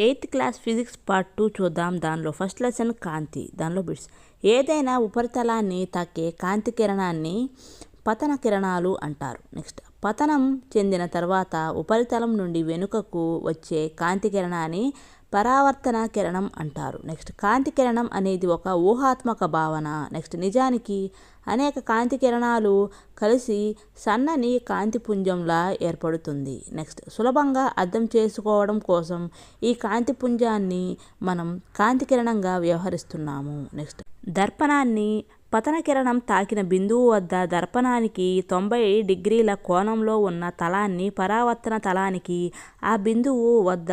Eighth class physics part 2 చూద్దాం. దానిలో first lesson కాంతి. దానిలో బిట్స్. ఏదైనా ఉపరితలాన్ని తాకే కాంతి కిరణాన్ని పతన కిరణాలు అంటారు. నెక్స్ట్, పతనం చెందిన తర్వాత ఉపరితలం నుండి వెనుకకు వచ్చే కాంతి కిరణాన్ని పరావర్తన కిరణం అంటారు. నెక్స్ట్, కాంతి కిరణం అనేది ఒక ఊహాత్మక భావన. నెక్స్ట్, నిజానికి అనేక కాంతి కిరణాలు కలిసి సన్నని కాంతి పుంజంలా ఏర్పడుతుంది. నెక్స్ట్, సులభంగా అర్థం చేసుకోవడం కోసం ఈ కాంతి పుంజాన్ని మనం కాంతి కిరణంగా వ్యవహరిస్తున్నాము. నెక్స్ట్, దర్పణాన్ని పతన కిరణం తాకిన బిందువు వద్ద దర్పణానికి 90 డిగ్రీల కోణంలో ఉన్న తలాన్ని పరావర్తన తలానికి ఆ బిందువు వద్ద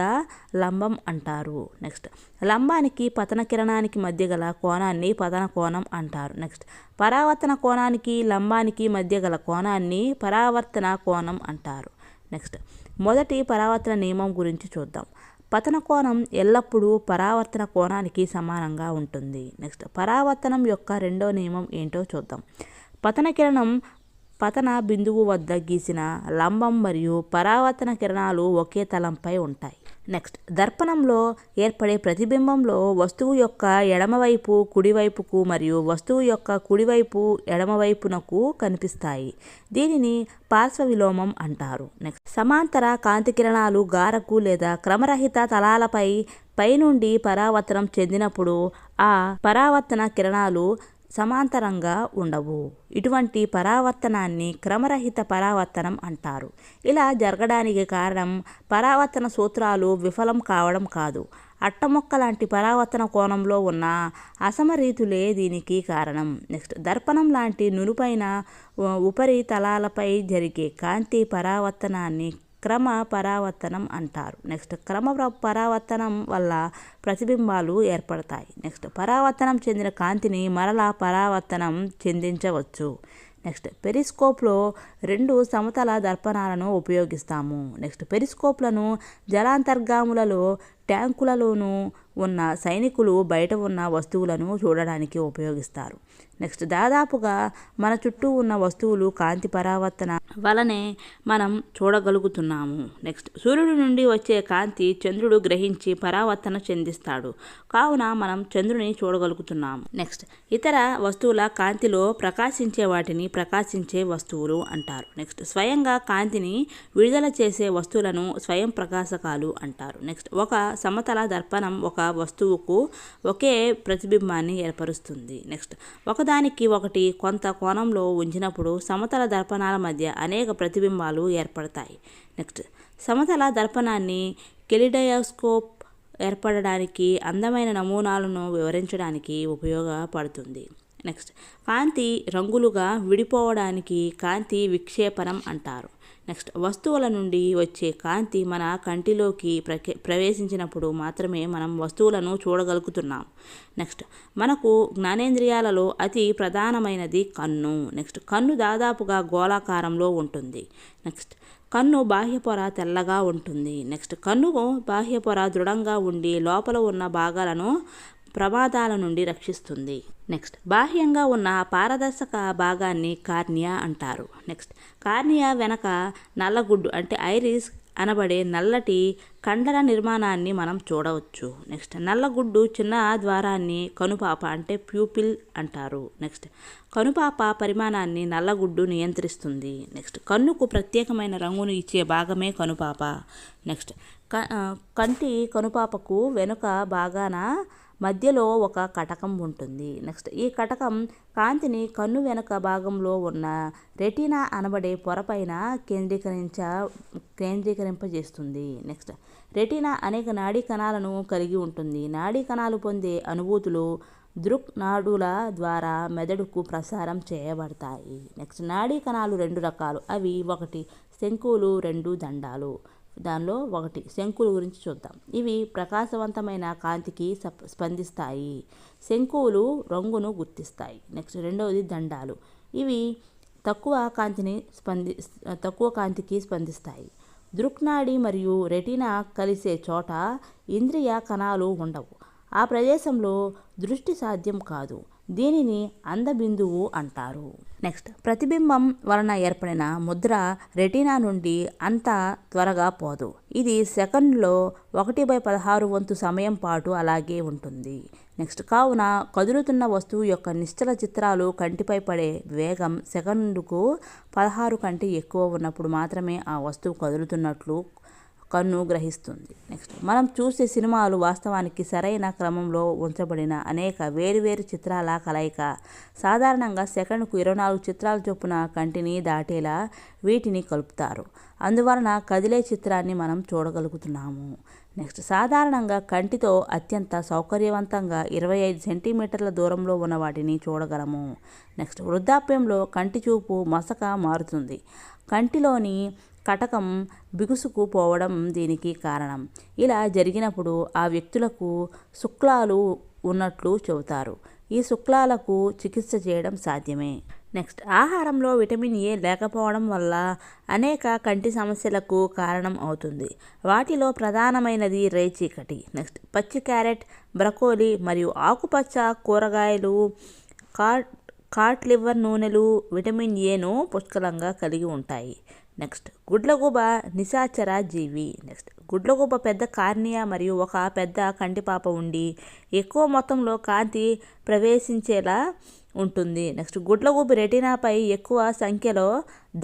లంబం అంటారు. నెక్స్ట్, లంబానికి పతన కిరణానికి మధ్య గల కోణాన్ని పతన కోణం అంటారు. నెక్స్ట్, పరావర్తన కోణానికి లంబానికి మధ్య గల కోణాన్ని పరావర్తన కోణం అంటారు. నెక్స్ట్, మొదటి పరావర్తన నియమం గురించి చూద్దాం. పతన కోణం ఎల్లప్పుడూ పరావర్తన కోణానికి సమానంగా ఉంటుంది. నెక్స్ట్, పరావర్తనం యొక్క రెండో నియమం ఏంటో చూద్దాం. పతన కిరణం పతన బిందువు వద్ద గీసిన లంబం మరియు పరావర్తన కిరణాలు ఒకే తలంపై ఉంటాయి. నెక్స్ట్, దర్పణంలో ఏర్పడే ప్రతిబింబంలో వస్తువు యొక్క ఎడమవైపు కుడివైపుకు మరియు వస్తువు యొక్క కుడివైపు ఎడమవైపునకు కనిపిస్తాయి. దీనిని పార్శ్వ విలోమం అంటారు. నెక్స్ట్, సమాంతర కాంతి కిరణాలు గారకు లేదా క్రమరహిత తలాలపై పైనుండి పరావర్తనం చెందినప్పుడు ఆ పరావర్తన కిరణాలు సమాంతరంగా ఉండవు. ఇటువంటి పరావర్తనాన్ని క్రమరహిత పరావర్తనం అంటారు. ఇలా జరగడానికి కారణం పరావర్తన సూత్రాలు విఫలం కావడం కాదు, అట్టముక్క లాంటి పరావర్తన కోణంలో ఉన్న అసమరీతులే దీనికి కారణం. నెక్స్ట్, దర్పణం లాంటి నునుపైన ఉపరితలాలపై జరిగే కాంతి పరావర్తనాన్ని క్రమ పరావర్తనం అంటారు. నెక్స్ట్, క్రమ పరావర్తనం వల్ల ప్రతిబింబాలు ఏర్పడతాయి. నెక్స్ట్, పరావర్తనం చెందిన కాంతిని మరలా పరావర్తనం చెందించవచ్చు. నెక్స్ట్, పెరిస్కోప్లో 2 సమతల దర్పణాలను ఉపయోగిస్తాము. నెక్స్ట్, పెరిస్కోప్లను జలాంతర్గాములలో ట్యాంకులలోనూ ఉన్న సైనికులు బయట ఉన్న వస్తువులను చూడడానికి ఉపయోగిస్తారు. నెక్స్ట్, దాదాపుగా మన చుట్టూ ఉన్న వస్తువులు కాంతి పరావర్తన వలనే మనం చూడగలుగుతున్నాము. నెక్స్ట్, సూర్యుడి నుండి వచ్చే కాంతి చంద్రుడు గ్రహించి పరావర్తన చెందిస్తాడు, కావున మనం చంద్రుని చూడగలుగుతున్నాము. నెక్స్ట్, ఇతర వస్తువుల కాంతిలో ప్రకాశించే వాటిని ప్రకాశించే వస్తువులు అంటారు. నెక్స్ట్, స్వయంగా కాంతిని విడుదల చేసే వస్తువులను స్వయం ప్రకాశకాలు అంటారు. నెక్స్ట్, ఒక సమతల దర్పణం ఒక వస్తువుకు ఒకే ప్రతిబింబాన్ని ఏర్పరుస్తుంది. నెక్స్ట్, ఒకదానికి ఒకటి కొంత కోణంలో ఉంచినప్పుడు సమతల దర్పణాల మధ్య అనేక ప్రతిబింబాలు ఏర్పడతాయి. నెక్స్ట్, సమతల దర్పణాన్ని కెలిడోస్కోప్ ఏర్పడడానికి అందమైన నమూనాలను వివరించడానికి ఉపయోగపడుతుంది. నెక్స్ట్, కాంతి రంగులుగా విడిపోవడానికి కాంతి విక్షేపణం అంటారు. నెక్స్ట్, వస్తువుల నుండి వచ్చే కాంతి మన కంటిలోకి ప్రవేశించినప్పుడు మాత్రమే మనం వస్తువులను చూడగలుగుతున్నాం. నెక్స్ట్, మనకు జ్ఞానేంద్రియాలలో అతి ప్రధానమైనది కన్ను. నెక్స్ట్, కన్ను దాదాపుగా గోళాకారంలో ఉంటుంది. నెక్స్ట్, కన్ను బాహ్య పొర తెల్లగా ఉంటుంది. నెక్స్ట్, కన్ను బాహ్య పొర దృఢంగా ఉండి లోపల ఉన్న భాగాలను ప్రమాదాల నుండి రక్షిస్తుంది. నెక్స్ట్, బాహ్యంగా ఉన్న పారదర్శక భాగాన్ని కార్నియా అంటారు. నెక్స్ట్, కార్నియా వెనక నల్లగుడ్డు అంటే ఐరిస్ అనబడే నల్లటి కండర నిర్మాణాన్ని మనం చూడవచ్చు. నెక్స్ట్, నల్లగుడ్డు చిన్న ద్వారాన్ని కనుపాప అంటే ప్యూపిల్ అంటారు. నెక్స్ట్, కనుపాప పరిమాణాన్ని నల్లగుడ్డు నియంత్రిస్తుంది. నెక్స్ట్, కన్నుకు ప్రత్యేకమైన రంగును ఇచ్చే భాగమే కనుపాప. నెక్స్ట్, కంటి కనుపాపకు వెనుక భాగాన మధ్యలో ఒక కటకం ఉంటుంది. నెక్స్ట్, ఈ కటకం కాంతిని కన్ను వెనుక భాగంలో ఉన్న రెటీనా అనబడే పొరపైన కేంద్రీకరింపజేస్తుంది. నెక్స్ట్, రెటీనా అనేక నాడీ కణాలను కలిగి ఉంటుంది. నాడీ కణాలు పొందే అనుభూతులు దృక్ నాడుల ద్వారా మెదడుకు ప్రసారం చేయబడతాయి. నెక్స్ట్, నాడీ కణాలు 2 రకాలు. అవి 1 శంకువులు, 2 దండాలు. దానిలో 1 శంకుల గురించి చూద్దాం. ఇవి ప్రకాశవంతమైన కాంతికి స్పందిస్తాయి. శంకువులు రంగును గుర్తిస్తాయి. నెక్స్ట్, రెండవది దండాలు. ఇవి తక్కువ కాంతికి స్పందిస్తాయి. దృక్నాడి మరియు రెటీనా కలిసే చోట ఇంద్రియ కణాలు ఉండవు. ఆ ప్రదేశంలో దృష్టి సాధ్యం కాదు. దీనిని అందబిందువు అంటారు. నెక్స్ట్ ప్రతిబింబం వలన ఏర్పడిన ముద్ర రెటీనా నుండి అంత త్వరగా పోదు. ఇది సెకండ్లో 1/16 వంతు సమయం పాటు అలాగే ఉంటుంది. నెక్స్ట్ కావున కదులుతున్న వస్తువు యొక్క నిశ్చల చిత్రాలు కంటిపై పడే వేగం సెకండుకు 16 కంటే ఎక్కువ ఉన్నప్పుడు మాత్రమే ఆ వస్తువు కదులుతున్నట్లు కన్ను గ్రహిస్తుంది. నెక్స్ట్ మనం చూసే సినిమాలు వాస్తవానికి సరైన క్రమంలో ఉంచబడిన అనేక వేరువేరు చిత్రాల కలయిక. సాధారణంగా సెకండ్కు 24 చిత్రాల చొప్పున కంటిని దాటేలా వీటిని కలుపుతారు. అందువలన కదిలే చిత్రాన్ని మనం చూడగలుగుతున్నాము. నెక్స్ట్ సాధారణంగా కంటితో అత్యంత సౌకర్యవంతంగా 25 సెంటీమీటర్ల దూరంలో ఉన్న వాటిని చూడగలము. నెక్స్ట్ వృద్ధాప్యంలో కంటి చూపు మసక మారుతుంది. కంటిలోని కటకం బిగుసుకు పోవడం దీనికి కారణం. ఇలా జరిగినప్పుడు ఆ వ్యక్తులకు శుక్లాలు ఉన్నట్లు చెబుతారు. ఈ శుక్లాలకు చికిత్స చేయడం సాధ్యమే. నెక్స్ట్ ఆహారంలో విటమిన్ ఏ లేకపోవడం వల్ల అనేక కంటి సమస్యలకు కారణం అవుతుంది. వాటిలో ప్రధానమైనది రేచీకటి. నెక్స్ట్ పచ్చి క్యారెట్, బ్రకోలీ మరియు ఆకుపచ్చ కూరగాయలు, కాట్ లివర్ నూనెలు విటమిన్ ఏను పుష్కలంగా కలిగి ఉంటాయి. నెక్స్ట్ గుడ్లగూబ నిశాచర జీవి. నెక్స్ట్ గుడ్లగూబ పెద్ద కార్నియా మరియు ఒక పెద్ద కంటిపాప ఉండి ఎక్కువ మొత్తంలో కాంతి ప్రవేశించేలా ఉంటుంది. నెక్స్ట్ గుడ్లగూబ రెటీనాపై ఎక్కువ సంఖ్యలో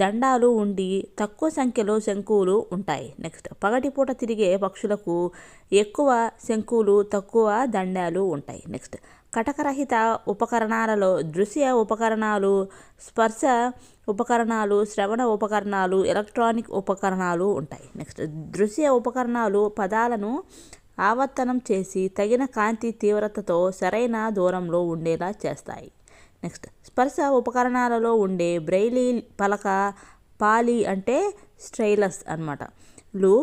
దండాలు ఉండి తక్కువ సంఖ్యలో శంకువులు ఉంటాయి. నెక్స్ట్ పగటిపూట తిరిగే పక్షులకు ఎక్కువ శంకువులు తక్కువ దండాలు ఉంటాయి. నెక్స్ట్ కటకరహిత ఉపకరణాలలో దృశ్య ఉపకరణాలు, స్పర్శ ఉపకరణాలు, శ్రవణ ఉపకరణాలు, ఎలక్ట్రానిక్ ఉపకరణాలు ఉంటాయి. నెక్స్ట్ దృశ్య ఉపకరణాలు పదాలను ఆవర్తనం చేసి తగిన కాంతి తీవ్రతతో సరైన దూరంలో ఉండేలా చేస్తాయి. నెక్స్ట్ స్పర్శ ఉపకరణాలలో ఉండే బ్రెయిలీ పలక, పాలి అంటే స్టైలస్ అన్నమాట లు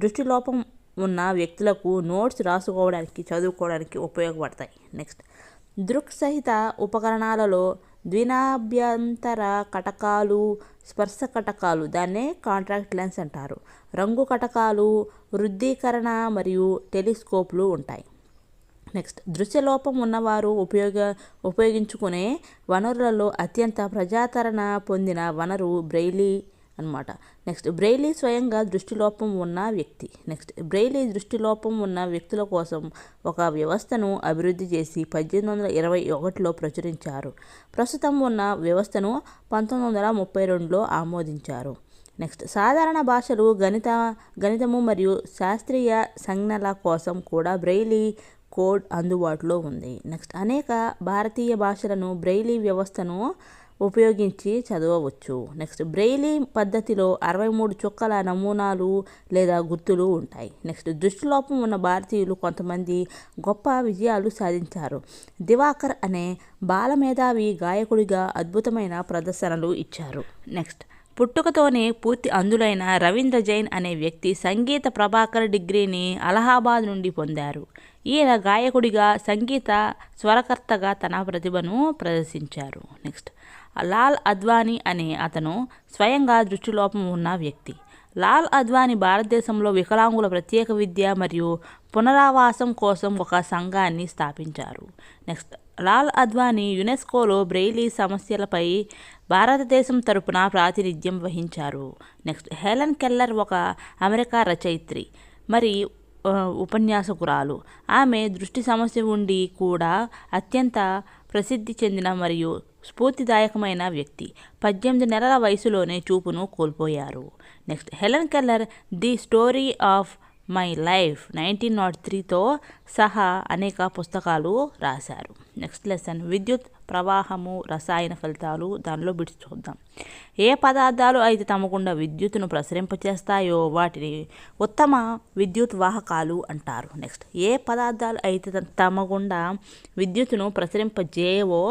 దృష్టిలోపం ఉన్న వ్యక్తులకు నోట్స్ రాసుకోవడానికి, చదువుకోవడానికి ఉపయోగపడతాయి. నెక్స్ట్ దృక్సహిత ఉపకరణాలలో ద్వినాభ్యంతర కటకాలు, స్పర్శ కటకాలు దాన్నే కాంట్రాక్ట్ లెన్స్ అంటారు, రంగు కటకాలు, వృద్ధీకరణ మరియు టెలిస్కోప్లు ఉంటాయి. నెక్స్ట్ దృశ్యలోపం ఉన్నవారు ఉపయోగించుకునే వనరులలో అత్యంత ప్రజాదరణ పొందిన వనరు బ్రెయిలీ అన్నమాట. నెక్స్ట్ బ్రెయిలీ స్వయంగా దృష్టిలోపం ఉన్న వ్యక్తి. నెక్స్ట్ బ్రెయిలీ దృష్టిలోపం ఉన్న వ్యక్తుల కోసం ఒక వ్యవస్థను అభివృద్ధి చేసి 1821లో ప్రచురించారు. ప్రస్తుతం ఉన్న వ్యవస్థను 1932లో ఆమోదించారు. నెక్స్ట్ సాధారణ భాషలు, గణితము మరియు శాస్త్రీయ సంజ్ఞల కోసం కూడా బ్రెయిలీ కోడ్ అందుబాటులో ఉంది. నెక్స్ట్ అనేక భారతీయ భాషలను బ్రెయిలీ వ్యవస్థను ఉపయోగించి చదవవచ్చు. నెక్స్ట్ బ్రెయిలీ పద్ధతిలో 63 చుక్కల నమూనాలు లేదా గుర్తులు ఉంటాయి. నెక్స్ట్ దృష్టిలోపం ఉన్న భారతీయులు కొంతమంది గొప్ప విజయాలు సాధించారు. దివాకర్ అనే బాలమేధావి గాయకుడిగా అద్భుతమైన ప్రదర్శనలు ఇచ్చారు. నెక్స్ట్ పుట్టుకతోనే పూర్తి అంధులైన రవీంద్ర జైన్ అనే వ్యక్తి సంగీత ప్రభాకర్ డిగ్రీని అలహాబాద్ నుండి పొందారు. ఈయన గాయకుడిగా, సంగీత స్వరకర్తగా తన ప్రతిభను ప్రదర్శించారు. నెక్స్ట్ లాల్ అద్వానీ అనే అతను స్వయంగా దృష్టిలోపం ఉన్న వ్యక్తి. లాల్ అద్వానీ భారతదేశంలో వికలాంగుల ప్రత్యేక విద్య మరియు పునరావాసం కోసం ఒక సంఘాన్ని స్థాపించారు. నెక్స్ట్ లాల్ అద్వానీ యునెస్కోలో బ్రెయిలీ సమస్యలపై భారతదేశం తరపున ప్రాతినిధ్యం వహించారు. నెక్స్ట్ హెలెన్ కెల్లర్ ఒక అమెరికా రచయిత్రి మరి ఉపన్యాసకురాలు. ఆమె దృష్టి సమస్య ఉండి కూడా అత్యంత ప్రసిద్ధి చెందిన మరియు స్ఫూర్తిదాయకమైన వ్యక్తి. 18 నెలల వయసులోనే చూపును కోల్పోయారు. Next Helen Keller the story of my life 1903తో సహా అనేక పుస్తకాలు రాశారు. నెక్స్ట్ లెసన్ విద్యుత్ ప్రవాహము, రసాయన ఫలితాలు. దానిలో బిట్స్ చూద్దాం. ఏ పదార్థాలు అయితే తమగుండా విద్యుత్తును ప్రసరింపచేస్తాయో వాటిని ఉత్తమ విద్యుత్ వాహకాలు అంటారు. నెక్స్ట్ ఏ పదార్థాలు అయితే తమగుండా విద్యుత్తును ప్రసరింపజేయవో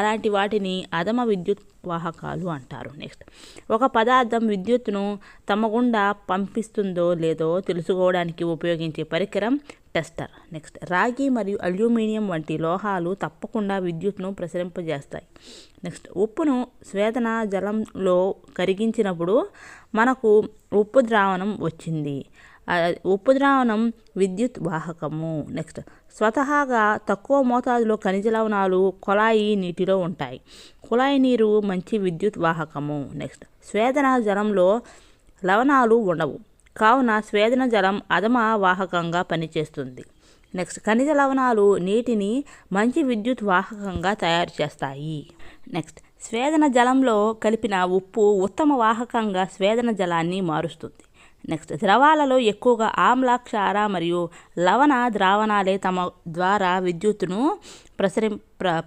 అలాంటి వాటిని అధమ విద్యుత్ వాహకాలు అంటారు. నెక్స్ట్ ఒక పదార్థం విద్యుత్తును తమగుండా పంపిస్తుందో లేదో తెలుసుకోవడానికి ఉపయోగించే పరికరం టెస్టర్. నెక్స్ట్ రాగి మరియు అల్యూమినియం వంటి లోహాలు తప్పకుండా విద్యుత్తును ప్రసరింపజేస్తాయి. నెక్స్ట్ ఉప్పును స్వేదన జలంలో కరిగించినప్పుడు మనకు ఉప్పు ద్రావణం వచ్చింది. ఉప్పు ద్రావణం విద్యుత్ వాహకము. నెక్స్ట్ స్వతహాగా తక్కువ మోతాదులో ఖనిజ లవణాలు కుళాయి నీటిలో ఉంటాయి. కుళాయి నీరు మంచి విద్యుత్ వాహకము. నెక్స్ట్ స్వేదన జలంలో లవణాలు ఉండవు, కావున స్వేదన జలం అధమ వాహకంగా పనిచేస్తుంది. నెక్స్ట్ ఖనిజ లవణాలు నీటిని మంచి విద్యుత్ వాహకంగా తయారు చేస్తాయి. నెక్స్ట్ స్వేదన జలంలో కలిపిన ఉప్పు ఉత్తమ వాహకంగా స్వేదన జలాన్ని మారుస్తుంది. నెక్స్ట్ ద్రవాలలో ఎక్కువగా ఆమ్ల, క్షార మరియు లవణ ద్రావణాలే తమ ద్వారా విద్యుత్తును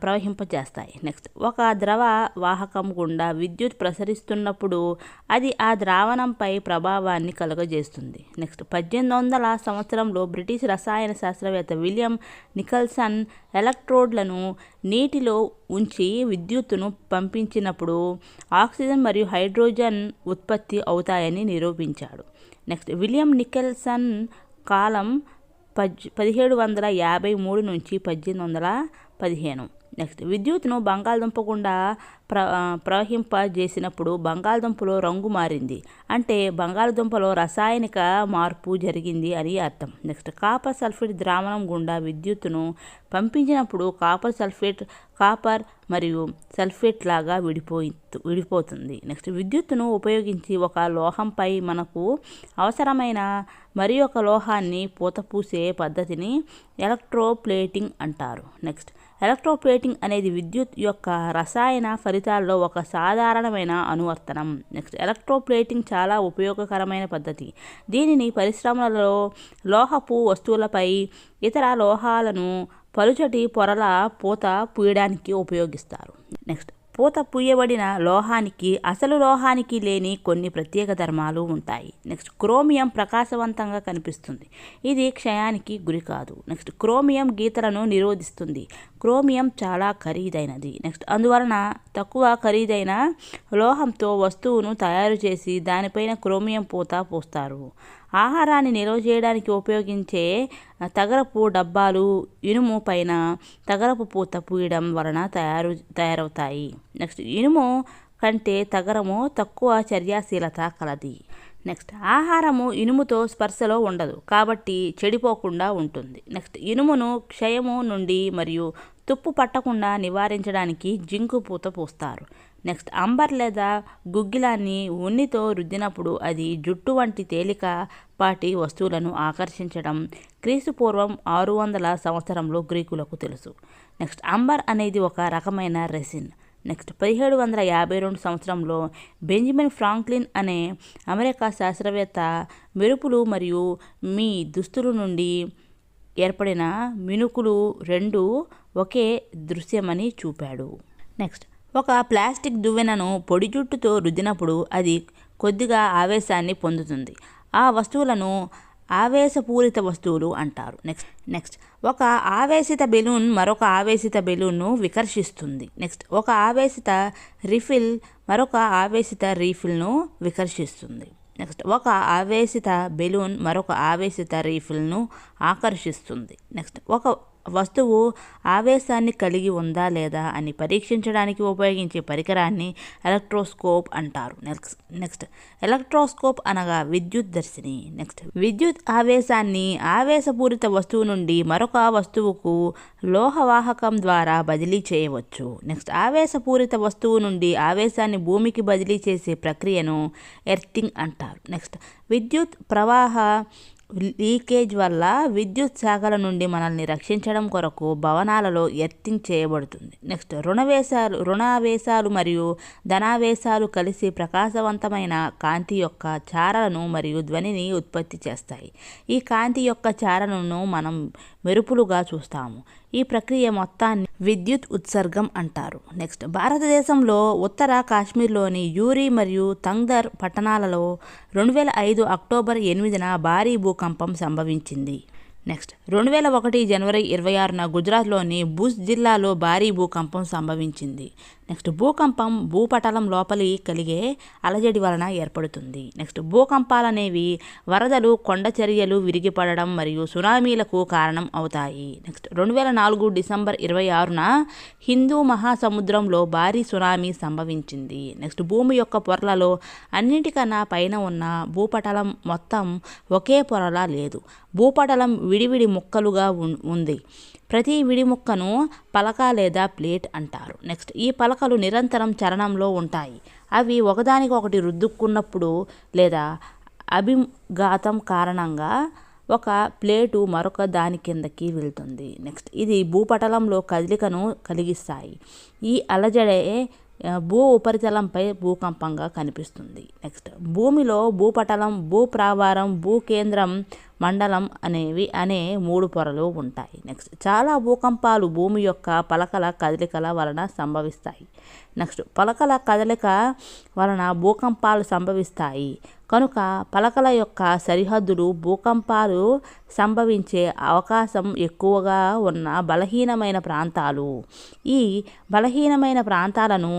ప్రవహింపజేస్తాయి. నెక్స్ట్ ఒక ద్రవ వాహకం గుండా విద్యుత్ ప్రసరిస్తున్నప్పుడు అది ఆ ద్రావణంపై ప్రభావాన్ని కలుగజేస్తుంది. నెక్స్ట్ 1800 సంవత్సరంలో బ్రిటిష్ రసాయన శాస్త్రవేత్త విలియం నికల్సన్ ఎలక్ట్రోడ్లను నీటిలో ఉంచి విద్యుత్తును పంపించినప్పుడు ఆక్సిజన్ మరియు హైడ్రోజన్ ఉత్పత్తి అవుతాయని నిరూపించాడు. నెక్స్ట్ విలియం నికల్సన్ కాలం 1753 నుంచి 1815. నెక్స్ట్ విద్యుత్తును బంగాళదుంప గుండా ప్రవహింపజేసినప్పుడు బంగాళదుంపలో రంగు మారింది, అంటే బంగాళదుంపలో రసాయనిక మార్పు జరిగింది అని అర్థం. నెక్స్ట్ కాపర్ సల్ఫేట్ ద్రావణం గుండా విద్యుత్తును పంపించినప్పుడు కాపర్ సల్ఫేట్ కాపర్ మరియు సల్ఫేట్ లాగా విడిపోతుంది. నెక్స్ట్ విద్యుత్తును ఉపయోగించి ఒక లోహంపై మనకు అవసరమైన మరి ఒక లోహాన్ని పూతపూసే పద్ధతిని ఎలక్ట్రోప్లేటింగ్ అంటారు. నెక్స్ట్ ఎలక్ట్రోప్లేటింగ్ అనేది విద్యుత్ యొక్క రసాయన ఫలితాల్లో ఒక సాధారణమైన అనువర్తనం. నెక్స్ట్ ఎలక్ట్రోప్లేటింగ్ చాలా ఉపయోగకరమైన పద్ధతి. దీనిని పరిశ్రమలలో లోహపు వస్తువులపై ఇతర లోహాలను పలుచటి పొరల పూత పూయడానికి ఉపయోగిస్తారు. నెక్స్ట్ పూత పూయబడిన లోహానికి అసలు లోహానికి లేని కొన్ని ప్రత్యేక ధర్మాలు ఉంటాయి. నెక్స్ట్ క్రోమియం ప్రకాశవంతంగా కనిపిస్తుంది, ఇది క్షయానికి గురి కాదు. నెక్స్ట్ క్రోమియం గీతలను నిరోధిస్తుంది. క్రోమియం చాలా ఖరీదైనది. నెక్స్ట్ అందువలన తక్కువ ఖరీదైన లోహంతో వస్తువును తయారు చేసి దానిపైన క్రోమియం పూత పూస్తారు. ఆహారాన్ని నిల్వ చేయడానికి ఉపయోగించే తగరపు డబ్బాలు ఇనుము పైన తగరపు పూత పూయడం వలన తయారవుతాయి. నెక్స్ట్ ఇనుము కంటే తగరము తక్కువ చర్యాశీలత కలది. నెక్స్ట్ ఆహారము ఇనుముతో స్పర్శలో ఉండదు, కాబట్టి చెడిపోకుండా ఉంటుంది. నెక్స్ట్ ఇనుమును క్షయము నుండి మరియు తుప్పు పట్టకుండా నివారించడానికి జింకు పూత పూస్తారు. నెక్స్ట్ అంబర్ లేదా గుగ్గిలాన్ని ఉన్నితో రుద్దినప్పుడు అది జుట్టు వంటి తేలికపాటి వస్తువులను ఆకర్షించడం క్రీస్తుపూర్వం 600 సంవత్సరంలో గ్రీకులకు తెలుసు. నెక్స్ట్ అంబర్ అనేది ఒక రకమైన రెసిన్. నెక్స్ట్ 1752 సంవత్సరంలో బెంజమిన్ ఫ్రాంక్లిన్ అనే అమెరికా శాస్త్రవేత్త మెరుపులు మరియు మీ దుస్తుల నుండి ఏర్పడిన మినుకులు రెండు ఒకే దృశ్యమని చూపాడు. నెక్స్ట్ ఒక ప్లాస్టిక్ దువ్వెనను పొడి జుట్టుతో రుద్దినప్పుడు అది కొద్దిగా ఆవేశాన్ని పొందుతుంది. ఆ వస్తువులను ఆవేశపూరిత వస్తువులు అంటారు. నెక్స్ట్ ఒక ఆవేశిత బెలూన్ మరొక ఆవేశిత బెలూన్ను వికర్షిస్తుంది. నెక్స్ట్ ఒక ఆవేశిత రిఫిల్ మరొక ఆవేశిత రీఫిల్ను వికర్షిస్తుంది. నెక్స్ట్ ఒక ఆవేశిత బెలూన్ మరొక ఆవేశిత రీఫిల్ను ఆకర్షిస్తుంది. నెక్స్ట్ ఒక వస్తువు ఆవేశాన్ని కలిగి ఉందా లేదా అని పరీక్షించడానికి ఉపయోగించే పరికరాన్ని ఎలక్ట్రోస్కోప్ అంటారు. నెక్స్ట్ ఎలక్ట్రోస్కోప్ అనగా విద్యుత్ దర్శిని. నెక్స్ట్ విద్యుత్ ఆవేశాన్ని ఆవేశపూరిత వస్తువు నుండి మరొక వస్తువుకు లోహవాహకం ద్వారా బదిలీ చేయవచ్చు. నెక్స్ట్ ఆవేశపూరిత వస్తువు నుండి ఆవేశాన్ని భూమికి బదిలీ చేసే ప్రక్రియను ఎర్తింగ్ అంటారు. నెక్స్ట్ విద్యుత్ ప్రవాహ లీకేజ్ వల్ల విద్యుత్ శాఖల నుండి మనల్ని రక్షించడం కొరకు భవనాలలో ఎర్తింగ్ చేయబడుతుంది. నెక్స్ట్ రుణావేశాలు మరియు ధనావేశాలు కలిసి ప్రకాశవంతమైన కాంతి యొక్క చారలను మరియు ధ్వనిని ఉత్పత్తి చేస్తాయి. ఈ కాంతి యొక్క చారలను మనం మెరుపులుగా చూస్తాము. ఈ ప్రక్రియ మొత్తాన్ని విద్యుత్ ఉత్సర్గం అంటారు. నెక్స్ట్ భారతదేశంలో ఉత్తర కాశ్మీర్లోని యూరి మరియు తంగ్ధర్ పట్టణాలలో 2005 అక్టోబర్ 8న భారీ భూకంపం సంభవించింది. నెక్స్ట్ 2001 జనవరి 26న గుజరాత్లోని భుజ్ జిల్లాలో భారీ భూకంపం సంభవించింది. నెక్స్ట్ భూకంపం భూపటలం లోపలి కలిగే అలజడి వలన ఏర్పడుతుంది. నెక్స్ట్ భూకంపాలనేవి వరదలు, కొండ చర్యలు విరిగిపడడం మరియు సునామీలకు కారణం అవుతాయి. నెక్స్ట్ 2004 డిసెంబర్ 26న హిందూ మహాసముద్రంలో భారీ సునామీ సంభవించింది. నెక్స్ట్ భూమి యొక్క పొరలలో అన్నింటికన్నా పైన ఉన్న భూపటలం మొత్తం ఒకే పొరలా లేదు. భూపటలం విడివిడి ముక్కలుగా ఉంది. ప్రతి విడి ముక్కను పలక లేదా ప్లేట్ అంటారు. నెక్స్ట్ ఈ పలకలు నిరంతరం చలనంలో ఉంటాయి. అవి ఒకదానికొకటి రుద్దుకున్నప్పుడు లేదా అభిఘాతం కారణంగా ఒక ప్లేటు మరొక దాని కిందకి వెళ్తుంది. నెక్స్ట్ ఇది భూపటలంలో కదలికను కలిగిస్తాయి. ఈ అలజడే భూ ఉపరితలంపై భూకంపంగా కనిపిస్తుంది. నెక్స్ట్ భూమిలో భూపటలం, భూప్రావారం, భూకేంద్రం, మండలం అనే 3 పొరలు ఉంటాయి. నెక్స్ట్ చాలా భూకంపాలు భూమి యొక్క పలకల కదలికల వలన సంభవిస్తాయి. నెక్స్ట్ పలకల కదలిక వలన భూకంపాలు సంభవిస్తాయి కనుక పలకల యొక్క సరిహద్దులు భూకంపాలు సంభవించే అవకాశం ఎక్కువగా ఉన్న బలహీనమైన ప్రాంతాలు. ఈ బలహీనమైన ప్రాంతాలను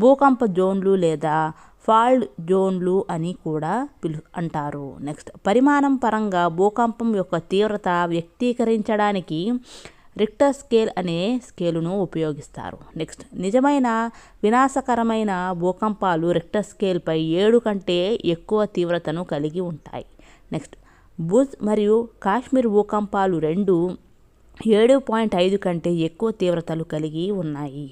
భూకంప జోన్లు లేదా ఫాల్ట్ జోన్లు అని కూడా అంటారు. నెక్స్ట్ పరిమాణం పరంగా భూకంపం యొక్క తీవ్రత వ్యక్తీకరించడానికి రిక్టర్ స్కేల్ అనే స్కేలును ఉపయోగిస్తారు. నెక్స్ట్ నిజమైన వినాశకరమైన భూకంపాలు రిక్టర్ స్కేల్పై 7 కంటే ఎక్కువ తీవ్రతను కలిగి ఉంటాయి. నెక్స్ట్ భుజ్ మరియు కాశ్మీర్ భూకంపాలు రెండూ 7.5 కంటే ఎక్కువ తీవ్రతలు కలిగి ఉన్నాయి.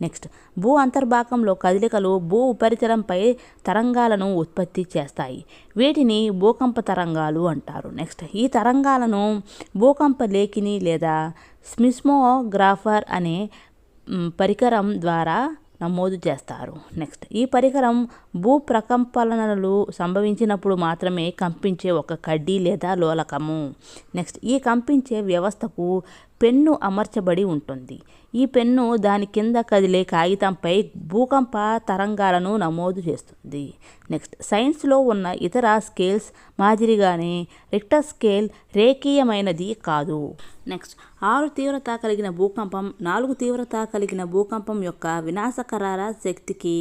నెక్స్ట్ భూ అంతర్భాగంలో కదలికలు భూ ఉపరితలంపై తరంగాలను ఉత్పత్తి చేస్తాయి. వీటిని భూకంప తరంగాలు అంటారు. నెక్స్ట్ ఈ తరంగాలను భూకంప లేఖిని లేదా సిస్మోగ్రాఫర్ అనే పరికరం ద్వారా నమోదు చేస్తారు. నెక్స్ట్ ఈ పరికరం భూ ప్రకంపనలు సంభవించినప్పుడు మాత్రమే కంపించే ఒక కడ్డీ లేదా లోలకము. నెక్స్ట్ ఈ కంపించే వ్యవస్థకు పెన్ను అమర్చబడి ఉంటుంది. ఈ పెన్ను దాని కింద కదిలే కాగితంపై భూకంప తరంగాలను నమోదు చేస్తుంది. నెక్స్ట్ సైన్స్లో ఉన్న ఇతర స్కేల్స్ మాదిరిగానే రిక్టర్ స్కేల్ రేఖీయమైనది కాదు. నెక్స్ట్ 6 తీవ్రత కలిగిన భూకంపం 4 తీవ్రత కలిగిన భూకంపం యొక్క వినాశకర శక్తికి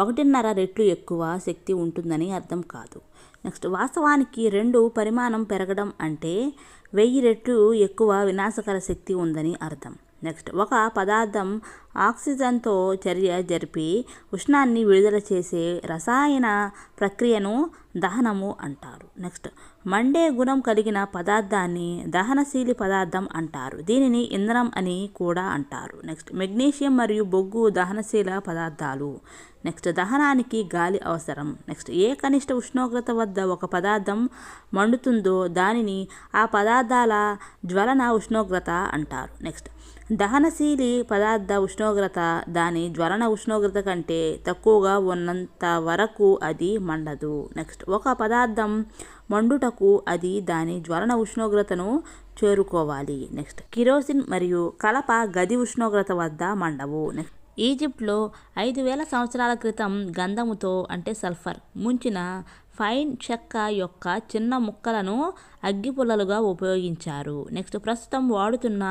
1.5 రెట్లు ఎక్కువ శక్తి ఉంటుందని అర్థం కాదు. నెక్స్ట్ వాస్తవానికి 2 పరిమాణం పెరగడం అంటే 1000 రెట్లు ఎక్కువ వినాశకర శక్తి ఉందని అర్థం. నెక్స్ట్ ఒక పదార్థం ఆక్సిజన్తో చర్య జరిపి ఉష్ణాన్ని విడుదల చేసే రసాయన ప్రక్రియను దహనము అంటారు. నెక్స్ట్ మండే గుణం కలిగిన పదార్థాన్ని దహనశీలి పదార్థం అంటారు. దీనిని ఇంధనం అని కూడా అంటారు. నెక్స్ట్ మెగ్నీషియం మరియు బొగ్గు దహనశీల పదార్థాలు. నెక్స్ట్ దహనానికి గాలి అవసరం. నెక్స్ట్ ఏ కనిష్ట ఉష్ణోగ్రత వద్ద ఒక పదార్థం మండుతుందో దానిని ఆ పదార్థాల జ్వలన ఉష్ణోగ్రత అంటారు. నెక్స్ట్ దహనశీలి పదార్థ ఉష్ణోగ్రత దాని జ్వలన ఉష్ణోగ్రత కంటే తక్కువగా ఉన్నంత వరకు అది మండదు. నెక్స్ట్ ఒక పదార్థం మండుటకు అది దాని జ్వలన ఉష్ణోగ్రతను చేరుకోవాలి. నెక్స్ట్ కిరోసిన్ మరియు కలప గది ఉష్ణోగ్రత వద్ద మండవు. నెక్స్ట్ ఈజిప్ట్లో 5000 సంవత్సరాల క్రితం గంధముతో అంటే సల్ఫర్ ముంచిన ఫైన్ చెక్క యొక్క చిన్న ముక్కలను అగ్గిపుల్లలుగా ఉపయోగించారు. నెక్స్ట్ ప్రస్తుతం వాడుతున్న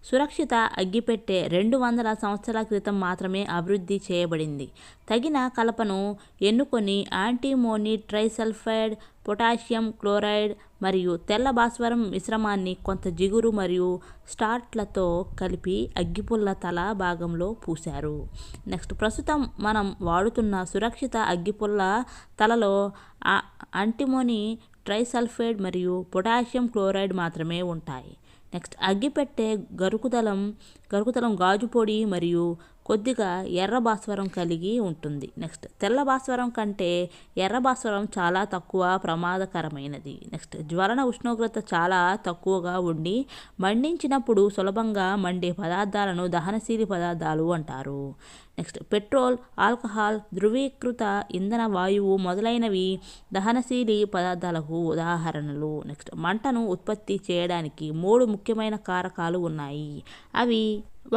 సురక్షిత అగ్గిపెట్టె 200 సంవత్సరాల క్రితం మాత్రమే అభివృద్ధి చేయబడింది. తగిన కలపను ఎన్నుకొని యాంటీమోనీ ట్రైసల్ఫైడ్, పొటాషియం క్లోరైడ్ మరియు తెల్ల భాస్వరం మిశ్రమాన్ని కొంత జిగురు మరియు స్టార్చ్లతో కలిపి అగ్గిపుల్ల తల భాగంలో పూశారు. నెక్స్ట్ ప్రస్తుతం మనం వాడుతున్న సురక్షిత అగ్గిపుల్ల తలలో యాంటీమోనీ ట్రైసల్ఫైడ్ మరియు పొటాషియం క్లోరైడ్ మాత్రమే ఉంటాయి. నెక్స్ట్ అగ్గిపెట్టె గరుకుదలం గాజు పొడి మరియు కొద్దిగా ఎర్ర భాస్వరం కలిగి ఉంటుంది. నెక్స్ట్ తెల్ల భాస్వరం కంటే ఎర్ర భాస్వరం చాలా తక్కువ ప్రమాదకరమైనది. నెక్స్ట్ జ్వలన ఉష్ణోగ్రత చాలా తక్కువగా ఉండి మండించినప్పుడు సులభంగా మండే పదార్థాలను దహనశీలి పదార్థాలు అంటారు. నెక్స్ట్ పెట్రోల్, ఆల్కహాల్, ధృవీకృత ఇంధన వాయువు మొదలైనవి దహనశీలి పదార్థాలకు ఉదాహరణలు. నెక్స్ట్ మంటను ఉత్పత్తి చేయడానికి 3 ముఖ్యమైన కారకాలు ఉన్నాయి. అవి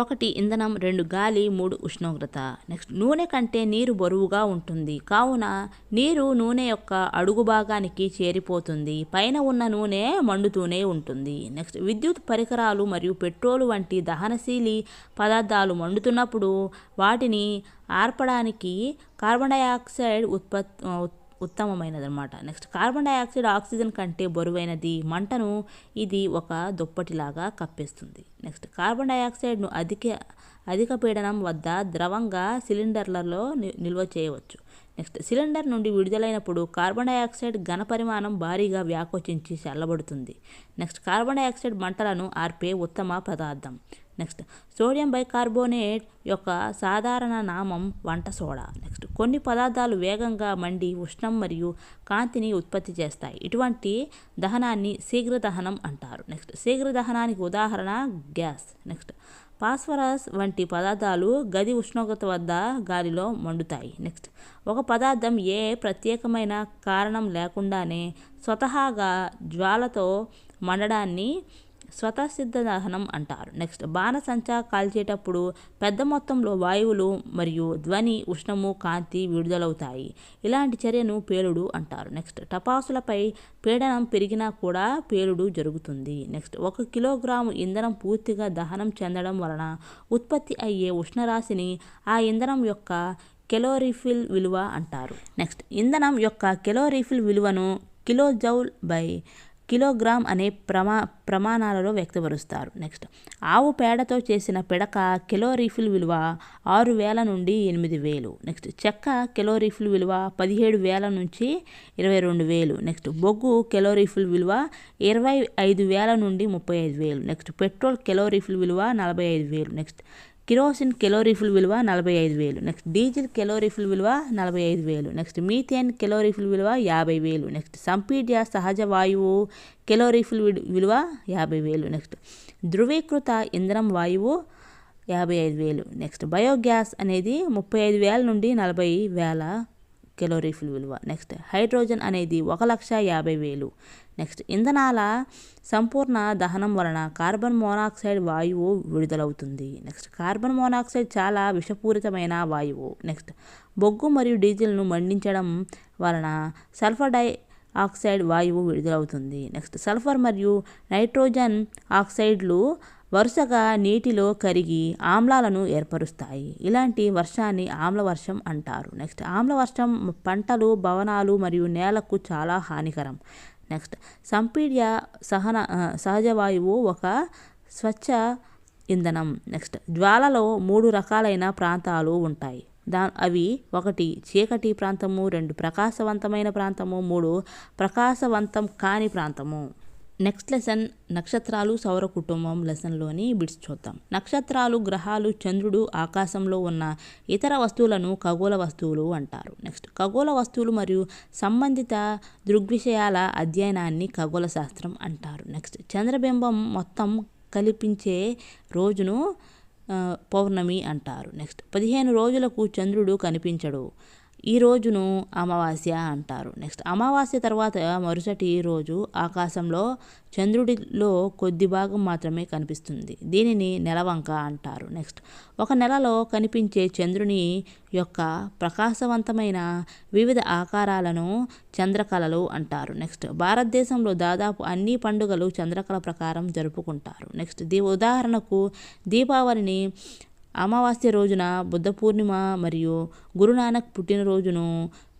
1 ఇంధనం, 2 గాలి, 3 ఉష్ణోగ్రత. నెక్స్ట్ నూనె కంటే నీరు బరువుగా ఉంటుంది కావున నీరు నూనె యొక్క అడుగు భాగానికి చేరిపోతుంది, పైన ఉన్న నూనె మండుతూనే ఉంటుంది. నెక్స్ట్ విద్యుత్ పరికరాలు మరియు పెట్రోలు వంటి దహనశీలి పదార్థాలు మండుతున్నప్పుడు వాటిని ఆర్పడానికి కార్బన్ డయాక్సైడ్ ఉత్తమమైనది అనమాట. నెక్స్ట్ కార్బన్ డయాక్సైడ్ ఆక్సిజన్ కంటే బరువైనది, మంటను ఇది ఒక దుప్పటిలాగా కప్పేస్తుంది. నెక్స్ట్ కార్బన్ డయాక్సైడ్ను అధిక పీడనం వద్ద ద్రవంగా సిలిండర్లలో నిల్వ చేయవచ్చు. నెక్స్ట్ సిలిండర్ నుండి విడుదలైనప్పుడు కార్బన్ డయాక్సైడ్ ఘన పరిమాణం భారీగా వ్యాకోచించి చల్లబడుతుంది. నెక్స్ట్ కార్బన్ డయాక్సైడ్ మంటలను ఆర్పే ఉత్తమ పదార్థం. నెక్స్ట్ సోడియం బైకార్బోనేట్ యొక్క సాధారణ నామం వంట సోడా. నెక్స్ట్ కొన్ని పదార్థాలు వేగంగా మండి ఉష్ణం మరియు కాంతిని ఉత్పత్తి చేస్తాయి, ఇటువంటి దహనాన్ని శీఘ్ర దహనం అంటారు. నెక్స్ట్ శీఘ్ర దహనానికి ఉదాహరణ గ్యాస్. నెక్స్ట్ ఫాస్ఫరస్ వంటి పదార్థాలు గది ఉష్ణోగ్రత వద్ద గాలిలో మండుతాయి. నెక్స్ట్ ఒక పదార్థం ఏ ప్రత్యేకమైన కారణం లేకుండానే స్వతహాగా జ్వాలతో మండడాన్ని స్వతసిద్ధ దహనం అంటారు. నెక్స్ట్ బాణసంచా కాల్చేటప్పుడు పెద్ద మొత్తంలో వాయువులు మరియు ధ్వని, ఉష్ణము, కాంతి విడుదలవుతాయి, ఇలాంటి చర్యను పేలుడు అంటారు. నెక్స్ట్ టపాసులపై పీడనం పెరిగినా కూడా పేలుడు జరుగుతుంది. నెక్స్ట్ 1 కిలోగ్రాము ఇంధనం పూర్తిగా దహనం చెందడం వలన ఉత్పత్తి అయ్యే ఉష్ణరాశిని ఆ ఇంధనం యొక్క కెలోరీఫిల్ విలువ అంటారు. నెక్స్ట్ ఇంధనం యొక్క కెలోరీఫిల్ విలువను కిలోజౌల్ బై కిలోగ్రామ్ అనే ప్రమాణాలలో వ్యక్తపరుస్తారు. నెక్స్ట్ ఆవు పేడతో చేసిన పిడక కెలోరీఫిల్ విలువ 6000 నుండి 8000. నెక్స్ట్ చెక్క కెలోరీఫిల్ విలువ 17,000 నుంచి 22,000. నెక్స్ట్ బొగ్గు కెలోరీఫిల్ విలువ 25,000 నుండి 35,000. నెక్స్ట్ పెట్రోల్ కెలోరీఫిల్ విలువ 45,000. నెక్స్ట్ కిరోసిన్ కెలోరీఫిల్ విలువ 45,000. నెక్స్ట్ డీజిల్ కెలోరీఫిల్ విలువ 45,000. నెక్స్ట్ మీథేన్ కెలోరీఫిల్ విలువ 50,000. నెక్స్ట్ సంపీడ్య సహజ వాయువు కెలోరీఫిల్ విలువ 50,000. నెక్స్ట్ ధృవీకృత ఇంధనం వాయువు 55,000. నెక్స్ట్ బయోగ్యాస్ అనేది 35,000 నుండి 40,000 కెలోరీఫిల్ విలువ. నెక్స్ట్ హైడ్రోజన్ అనేది 1,50,000. నెక్స్ట్ ఇంధనాల సంపూర్ణ దహనం వలన కార్బన్ మోనాక్సైడ్ వాయువు విడుదలవుతుంది. నెక్స్ట్ కార్బన్ మోనాక్సైడ్ చాలా విషపూరితమైన వాయువు. నెక్స్ట్ బొగ్గు మరియు డీజిల్ను మండించడం వలన సల్ఫర్ ఆక్సైడ్ వాయువు విడుదలవుతుంది. నెక్స్ట్ సల్ఫర్ మరియు నైట్రోజన్ ఆక్సైడ్లు వరుసగా నీటిలో కరిగి ఆమ్లాలను ఏర్పరుస్తాయి, ఇలాంటి వర్షాన్ని ఆమ్లవర్షం అంటారు. నెక్స్ట్ ఆమ్లవర్షం పంటలు, భవనాలు మరియు నేలకు చాలా హానికరం. నెక్స్ట్ సంపీడ్య సహజ వాయువు ఒక స్వచ్ఛ ఇంధనం. నెక్స్ట్ జ్వాలలో 3 రకాలైన ప్రాంతాలు ఉంటాయి, అవి 1 చీకటి ప్రాంతము, 2 ప్రకాశవంతమైన ప్రాంతము, 3 ప్రకాశవంతం కాని ప్రాంతము. నెక్స్ట్ లెసన్ నక్షత్రాలు సౌర కుటుంబం లెసన్లోని బిట్స్ చూద్దాం. నక్షత్రాలు, గ్రహాలు, చంద్రుడు, ఆకాశంలో ఉన్న ఇతర వస్తువులను ఖగోళ వస్తువులు అంటారు. నెక్స్ట్ ఖగోళ వస్తువులు మరియు సంబంధిత దృగ్విషయాల అధ్యయనాన్ని ఖగోళ శాస్త్రం అంటారు. నెక్స్ట్ చంద్రబింబం మొత్తం కల్పించే రోజును పౌర్ణమి అంటారు. నెక్స్ట్ 15 రోజులకు చంద్రుడు కనిపించడు, ఈ రోజును అమావాస్య అంటారు. నెక్స్ట్ అమావాస్య తర్వాత మరుసటి రోజు ఆకాశంలో చంద్రుడిలో కొద్ది భాగం మాత్రమే కనిపిస్తుంది, దీనిని నెలవంక అంటారు. నెక్స్ట్ ఒక నెలలో కనిపించే చంద్రుని యొక్క ప్రకాశవంతమైన వివిధ ఆకారాలను చంద్రకళలు అంటారు. నెక్స్ట్ భారతదేశంలో దాదాపు అన్ని పండుగలు చంద్రకళ ప్రకారం జరుపుకుంటారు. నెక్స్ట్ ఉదాహరణకు దీపావళిని అమావాస్య రోజున, బుద్ధ పూర్ణిమ మరియు గురునానక్ పుట్టినరోజును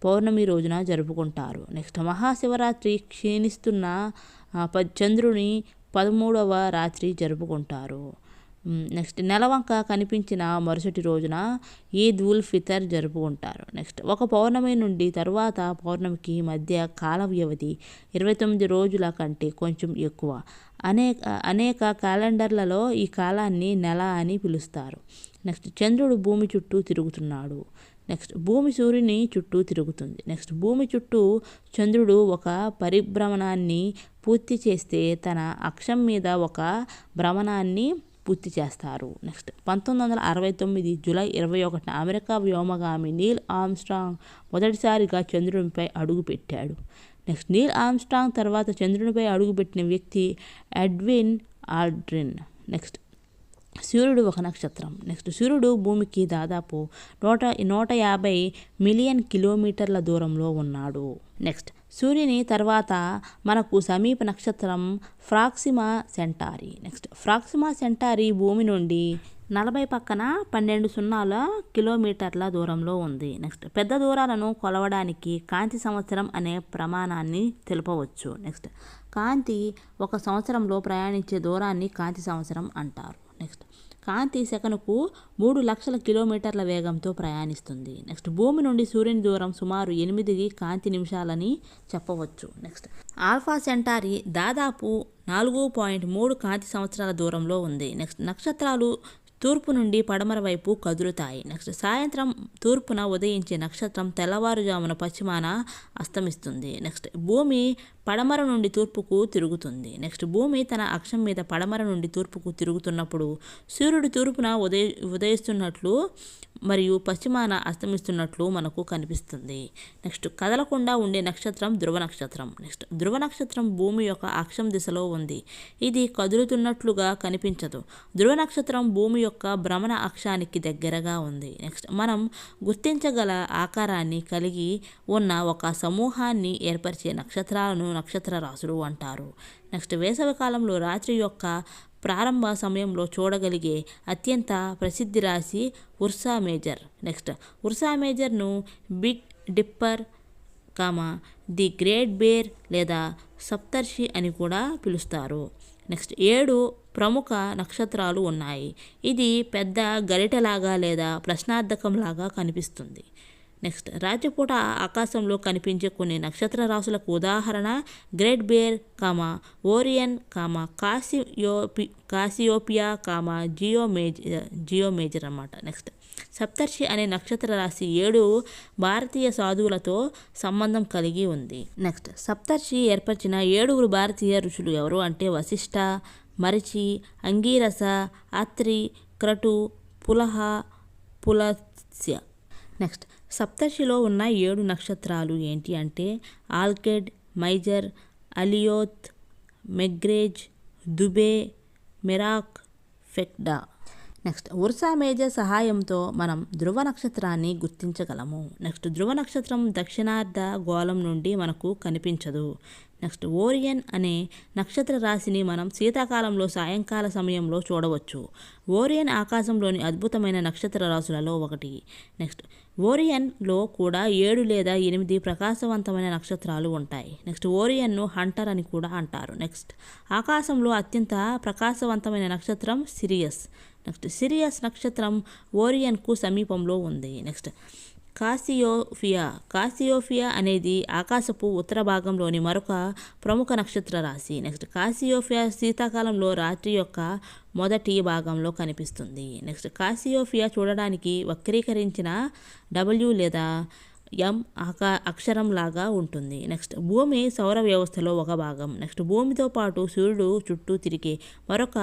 పౌర్ణమి రోజున జరుపుకుంటారు. నెక్స్ట్ మహాశివరాత్రి క్షీణిస్తున్న చంద్రుని 13వ రాత్రి జరుపుకుంటారు. నెక్స్ట్ నెలవంక కనిపించిన మరుసటి రోజున ఈద్ ఉల్ ఫితర్ జరుపుకుంటారు. నెక్స్ట్ ఒక పౌర్ణమి నుండి తరువాత పౌర్ణమికి మధ్య కాల వ్యవధి 29 రోజుల కంటే కొంచెం ఎక్కువ. అనేక క్యాలెండర్లలో ఈ కాలాన్ని నెల అని పిలుస్తారు. నెక్స్ట్ చంద్రుడు భూమి చుట్టూ తిరుగుతున్నాడు. నెక్స్ట్ భూమి సూర్యుని చుట్టూ తిరుగుతుంది. నెక్స్ట్ భూమి చుట్టూ చంద్రుడు ఒక పరిభ్రమణాన్ని పూర్తి చేస్తే తన అక్షం మీద ఒక భ్రమణాన్ని పూర్తి చేస్తారు. నెక్స్ట్ 1969 జూలై 21న అమెరికా వ్యోమగామి నీల్ ఆర్మ్స్ట్రాంగ్ మొదటిసారిగా చంద్రునిపై అడుగుపెట్టాడు. నెక్స్ట్ నీల్ ఆర్మ్స్ట్రాంగ్ తర్వాత చంద్రునిపై అడుగుపెట్టిన వ్యక్తి ఎడ్విన్ ఆల్డ్రిన్. నెక్స్ట్ సూర్యుడు ఒక నక్షత్రం. నెక్స్ట్ సూర్యుడు భూమికి దాదాపు 150 మిలియన్ కిలోమీటర్ల దూరంలో ఉన్నాడు. నెక్స్ట్ సూర్యుని తర్వాత మనకు సమీప నక్షత్రం ప్రాక్సిమా సెంటారి. నెక్స్ట్ ప్రాక్సిమా సెంటారి భూమి నుండి 40 పక్కన 12 కిలోమీటర్ల దూరంలో ఉంది. నెక్స్ట్ పెద్ద దూరాలను కొలవడానికి కాంతి సంవత్సరం అనే ప్రమాణాన్ని తెలుపవచ్చు. నెక్స్ట్ కాంతి ఒక సంవత్సరంలో ప్రయాణించే దూరాన్ని కాంతి సంవత్సరం అంటారు. నెక్స్ట్ కాంతి సెకనుకు 3 లక్షల కిలోమీటర్ల వేగంతో ప్రయాణిస్తుంది. నెక్స్ట్ భూమి నుండి సూర్యుని దూరం సుమారు 8 కాంతి నిమిషాలని చెప్పవచ్చు. నెక్స్ట్ ఆల్ఫా సెంటారి దాదాపు 4.3 కాంతి సంవత్సరాల దూరంలో ఉంది. నెక్స్ట్ నక్షత్రాలు తూర్పు నుండి పడమర వైపు కదులుతాయి. నెక్స్ట్ సాయంత్రం తూర్పున ఉదయించే నక్షత్రం తెల్లవారుజామున పశ్చిమాన అస్తమిస్తుంది. నెక్స్ట్ భూమి పడమర నుండి తూర్పుకు తిరుగుతుంది. నెక్స్ట్ భూమి తన అక్షం మీద పడమర నుండి తూర్పుకు తిరుగుతున్నప్పుడు సూర్యుడు తూర్పున ఉదయిస్తున్నట్లు మరియు పశ్చిమాన అస్తమిస్తున్నట్లు మనకు కనిపిస్తుంది. నెక్స్ట్ కదలకుండా ఉండే నక్షత్రం ధ్రువ నక్షత్రం. నెక్స్ట్ ధ్రువ నక్షత్రం భూమి యొక్క అక్షం దిశలో ఉంది. ఇది కదులుతున్నట్లుగా కనిపించదు. ధ్రువ నక్షత్రం భూమి యొక్క భ్రమణ అక్షానికి దగ్గరగా ఉంది. నెక్స్ట్ మనం గుర్తించగల ఆకారాన్ని కలిగి ఉన్న ఒక సమూహాన్ని ఏర్పరిచే నక్షత్రాలను నక్షత్ర రాశులు అంటారు. నెక్స్ట్ వేసవి కాలంలో రాత్రి యొక్క ప్రారంభ సమయంలో చూడగలిగే అత్యంత ప్రసిద్ధి రాశి ఉర్సా మేజర్. నెక్స్ట్ ఉర్సా మేజర్ను big dipper, the great bear లేదా సప్తర్షి అని కూడా పిలుస్తారు. నెక్స్ట్ 7 ప్రముఖ నక్షత్రాలు ఉన్నాయి. ఇది పెద్ద గరిటెలాగా లేదా ప్రశ్నార్థకంలాగా కనిపిస్తుంది. నెక్స్ట్ రాత్రిపూట ఆకాశంలో కనిపించే కొన్ని నక్షత్ర రాశులకు ఉదాహరణ గ్రేట్ బేర్, ఓరియన్, కాసియోపియా, జియో మేజర్ అన్నమాట. నెక్స్ట్ సప్తర్షి అనే నక్షత్ర రాశి 7 భారతీయ సాధువులతో సంబంధం కలిగి ఉంది. నెక్స్ట్ సప్తర్షి ఏర్పరిచిన 7 భారతీయ ఋషులు ఎవరు అంటే వశిష్ఠ, మరిచి, అంగీరస, అత్రి, క్రటు, పులహ, పులస్య. నెక్స్ట్ సప్తర్షిలో ఉన్న 7 నక్షత్రాలు ఏంటి అంటే Alkaid, Mizar, Alioth, Megrez, Dubhe, Merak, Phecda. Next Ursa Major సహాయంతో మనం ధ్రువ నక్షత్రాన్ని గుర్తించగలము. నెక్స్ట్ ధ్రువ నక్షత్రం దక్షిణార్ధ గోళం నుండి మనకు కనిపించదు. నెక్స్ట్ ఓరియన్ అనే నక్షత్ర రాశిని మనం శీతాకాలంలో సాయంకాల సమయంలో చూడవచ్చు. ఓరియన్ ఆకాశంలోని అద్భుతమైన నక్షత్ర రాశులలో ఒకటి. నెక్స్ట్ ఓరియన్లో కూడా 7 లేదా 8 ప్రకాశవంతమైన నక్షత్రాలు ఉంటాయి. నెక్స్ట్ ఓరియన్ను హంటర్ అని కూడా అంటారు. నెక్స్ట్ ఆకాశంలో అత్యంత ప్రకాశవంతమైన నక్షత్రం సిరియస్. నెక్స్ట్ సిరియస్ నక్షత్రం ఓరియన్కు సమీపంలో ఉంది. నెక్స్ట్ కాసియోపియా అనేది ఆకాశపు ఉత్తర భాగంలోని మరొక ప్రముఖ నక్షత్ర రాశి. నెక్స్ట్ కాసియోపియా శీతాకాలంలో రాత్రి యొక్క మొదటి భాగంలో కనిపిస్తుంది. నెక్స్ట్ కాసియోపియా చూడడానికి వక్రీకరించిన W లేదా M అక్షరం లాగా ఉంటుంది. నెక్స్ట్ భూమి సౌర వ్యవస్థలో ఒక భాగం. నెక్స్ట్ భూమితో పాటు సూర్యుడు చుట్టూ తిరిగే మరొక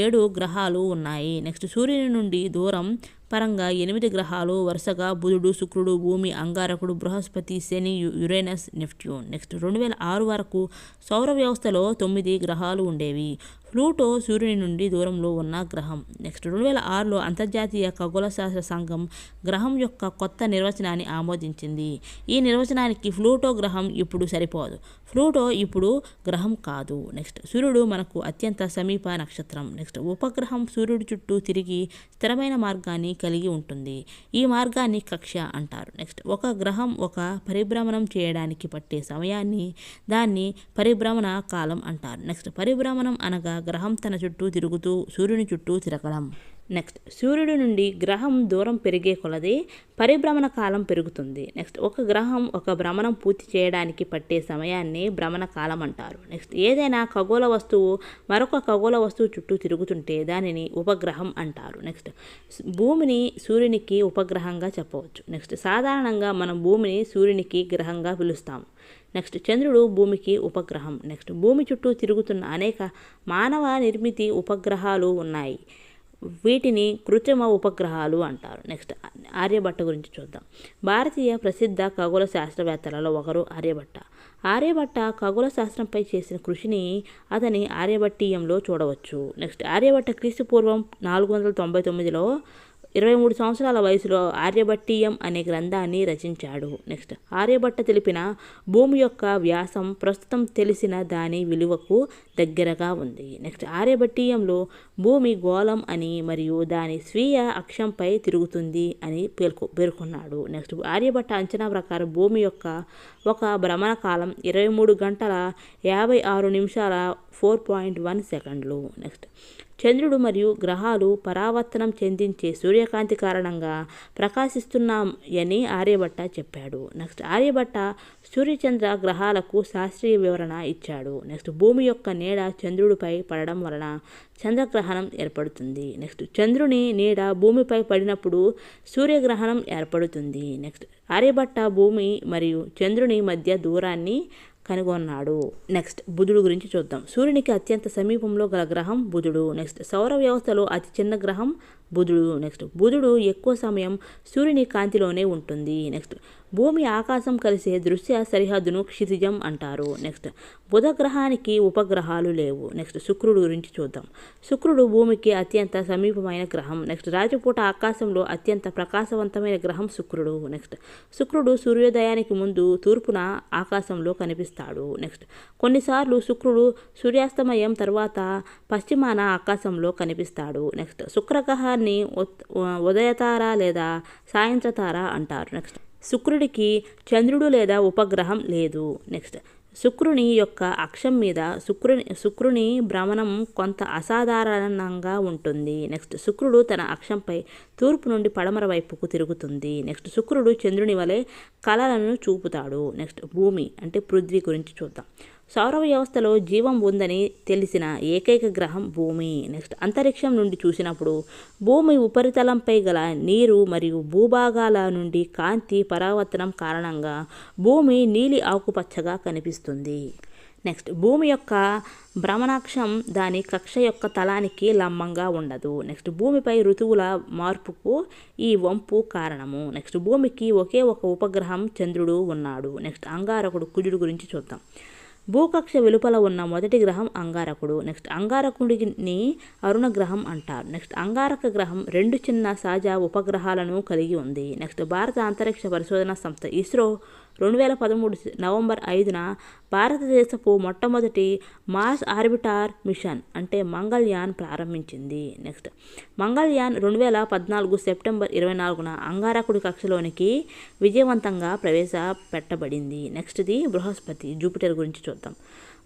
7 గ్రహాలు ఉన్నాయి. నెక్స్ట్ సూర్యుని నుండి దూరం పరంగా 8 గ్రహాలు వరుసగా బుధుడు, శుక్రుడు, భూమి, అంగారకుడు, బృహస్పతి, శని, యురేనస్, నెప్ట్యూన్. నెక్స్ట్ 2006 వరకు సౌర వ్యవస్థలో 9 గ్రహాలు ఉండేవి. ప్లూటో సూర్యుని నుండి దూరంలో ఉన్న గ్రహం. నెక్స్ట్ 2006లో అంతర్జాతీయ ఖగోళ శాస్త్ర సంఘం గ్రహం యొక్క కొత్త నిర్వచనాన్ని ఆమోదించింది. ఈ నిర్వచనానికి ప్లూటో గ్రహం ఇప్పుడు సరిపోదు. ప్లూటో ఇప్పుడు గ్రహం కాదు. నెక్స్ట్ సూర్యుడు మనకు అత్యంత సమీప నక్షత్రం. నెక్స్ట్ ఉపగ్రహం సూర్యుడి చుట్టూ తిరిగి స్థిరమైన మార్గాన్ని కలిగి ఉంటుంది. ఈ మార్గాన్ని కక్ష్య అంటారు. నెక్స్ట్ ఒక గ్రహం ఒక పరిభ్రమణం చేయడానికి పట్టే సమయాన్ని దాన్ని పరిభ్రమణ కాలం అంటారు. నెక్స్ట్ పరిభ్రమణం అనగా గ్రహం తన చుట్టూ తిరుగుతూ సూర్యుని చుట్టూ తిరగడం. నెక్స్ట్ సూర్యుడి నుండి గ్రహం దూరం పెరిగే కొలది పరిభ్రమణ కాలం పెరుగుతుంది. నెక్స్ట్ ఒక గ్రహం ఒక భ్రమణం పూర్తి చేయడానికి పట్టే సమయాన్ని భ్రమణ కాలం అంటారు. నెక్స్ట్ ఏదైనా ఖగోళ వస్తువు మరొక ఖగోళ వస్తువు చుట్టూ తిరుగుతుంటే దానిని ఉపగ్రహం అంటారు. నెక్స్ట్ భూమిని సూర్యునికి ఉపగ్రహంగా చెప్పవచ్చు. నెక్స్ట్ సాధారణంగా మనం భూమిని సూర్యునికి గ్రహంగా పిలుస్తాము. నెక్స్ట్ చంద్రుడు భూమికి ఉపగ్రహం. నెక్స్ట్ భూమి చుట్టూ తిరుగుతున్న అనేక మానవ నిర్మిత ఉపగ్రహాలు ఉన్నాయి. వీటిని కృత్రిమ ఉపగ్రహాలు అంటారు. నెక్స్ట్ ఆర్యభట్ట గురించి చూద్దాం. భారతీయ ప్రసిద్ధ ఖగోళ శాస్త్రవేత్తలలో ఒకరు ఆర్యభట్ట. ఆర్యభట్ట ఖగోళ శాస్త్రంపై చేసిన కృషిని అతని ఆర్యభట్టీయంలో చూడవచ్చు. నెక్స్ట్ ఆర్యభట్ట క్రీస్తుపూర్వం 499లో 23 సంవత్సరాల వయసులో ఆర్యభట్టీయం అనే గ్రంథాన్ని రచించాడు. నెక్స్ట్ ఆర్యభట్ట తెలిపిన భూమి యొక్క వ్యాసం ప్రస్తుతం తెలిసిన దాని విలువకు దగ్గరగా ఉంది. నెక్స్ట్ ఆర్యభట్టీయంలో భూమి గోళం అని మరియు దాని స్వీయ అక్షంపై తిరుగుతుంది అని పేర్కొన్నాడు. నెక్స్ట్ ఆర్యభట్ట అంచనా ప్రకారం భూమి యొక్క ఒక భ్రమణ కాలం 23 గంటల 56 నిమిషాల 4.1 సెకండ్లు. నెక్స్ట్ చంద్రుడు మరియు గ్రహాలు పరావర్తనం చెందించే సూర్యకాంతి కారణంగా ప్రకాశిస్తున్నాయని ఆర్యభట్ట చెప్పాడు. నెక్స్ట్ ఆర్యభట్ట సూర్యచంద్ర గ్రహాలకు శాస్త్రీయ వివరణ ఇచ్చాడు. నెక్స్ట్ భూమి యొక్క నీడ చంద్రుడిపై పడడం వలన చంద్రగ్రహణం ఏర్పడుతుంది. నెక్స్ట్ చంద్రుని నీడ భూమిపై పడినప్పుడు సూర్యగ్రహణం ఏర్పడుతుంది. నెక్స్ట్ ఆర్యభట్ట భూమి మరియు చంద్రుని మధ్య దూరాన్ని కనుగొన్నాడు. నెక్స్ట్ బుధుడు గురించి చూద్దాం. సూర్యునికి అత్యంత సమీపంలో గల గ్రహం బుధుడు. నెక్స్ట్ సౌర వ్యవస్థలో అతి చిన్న గ్రహం బుధుడు. నెక్స్ట్ బుధుడు ఎక్కువ సమయం సూర్యుని కాంతిలోనే ఉంటుంది. నెక్స్ట్ భూమి ఆకాశం కలిసే దృశ్య సరిహద్దును క్షితిజం అంటారు. నెక్స్ట్ బుధ గ్రహానికి ఉపగ్రహాలు లేవు. నెక్స్ట్ శుక్రుడు గురించి చూద్దాం. శుక్రుడు భూమికి అత్యంత సమీపమైన గ్రహం. నెక్స్ట్ రాత్రిపూట ఆకాశంలో అత్యంత ప్రకాశవంతమైన గ్రహం శుక్రుడు. నెక్స్ట్ శుక్రుడు సూర్యోదయానికి ముందు తూర్పున ఆకాశంలో కనిపిస్తాడు. నెక్స్ట్ కొన్నిసార్లు శుక్రుడు సూర్యాస్తమయం తర్వాత పశ్చిమాన ఆకాశంలో కనిపిస్తాడు. నెక్స్ట్ శుక్రగ్రహాన్ని ఉదయతార లేదా సాయంత్రతార అంటారు. నెక్స్ట్ శుక్రుడికి చంద్రుడు లేదా ఉపగ్రహం లేదు. నెక్స్ట్ శుక్రుని యొక్క అక్షం మీద శుక్రుని భ్రమణం కొంత అసాధారణంగా ఉంటుంది. నెక్స్ట్ శుక్రుడు తన అక్షంపై తూర్పు నుండి పడమర వైపుకు తిరుగుతుంది. నెక్స్ట్ శుక్రుడు చంద్రుని వలె కళలను చూపుతాడు. నెక్స్ట్ భూమి అంటే పృథ్వీ గురించి చూద్దాం. సౌర వ్యవస్థలో జీవం ఉందని తెలిసిన ఏకైక గ్రహం భూమి. నెక్స్ట్ అంతరిక్షం నుండి చూసినప్పుడు భూమి ఉపరితలంపై గల నీరు మరియు భూభాగాల నుండి కాంతి పరావర్తనం కారణంగా భూమి నీలి ఆకుపచ్చగా కనిపిస్తుంది. నెక్స్ట్ భూమి యొక్క భ్రమణాక్షం దాని కక్ష యొక్క తలానికి లంబంగా ఉండదు. నెక్స్ట్ భూమిపై ఋతువుల మార్పుకు ఈ వంపు కారణము. నెక్స్ట్ భూమికి ఒకే ఒక ఉపగ్రహం చంద్రుడు ఉన్నాడు. నెక్స్ట్ అంగారకుడు కుజుడు గురించి చూద్దాం. భూకక్ష వెలుపల ఉన్న మొదటి గ్రహం అంగారకుడు. నెక్స్ట్ అంగారకుడిని అరుణ గ్రహం అంటారు. నెక్స్ట్ అంగారక గ్రహం 2 చిన్న సహజ ఉపగ్రహాలను కలిగి ఉంది. నెక్స్ట్ భారత అంతరిక్ష పరిశోధన సంస్థ ఇస్రో 2013 నవంబర్ 5న భారతదేశపు మొట్టమొదటి మార్స్ ఆర్బిటార్ మిషన్ అంటే మంగళయాన్ ప్రారంభించింది. నెక్స్ట్ మంగళయాన్ 2014 సెప్టెంబర్ 24న అంగారకుడి కక్షలోనికి విజయవంతంగా ప్రవేశపెట్టబడింది. నెక్స్ట్ది బృహస్పతి జూపిటర్ గురించి చూద్దాం.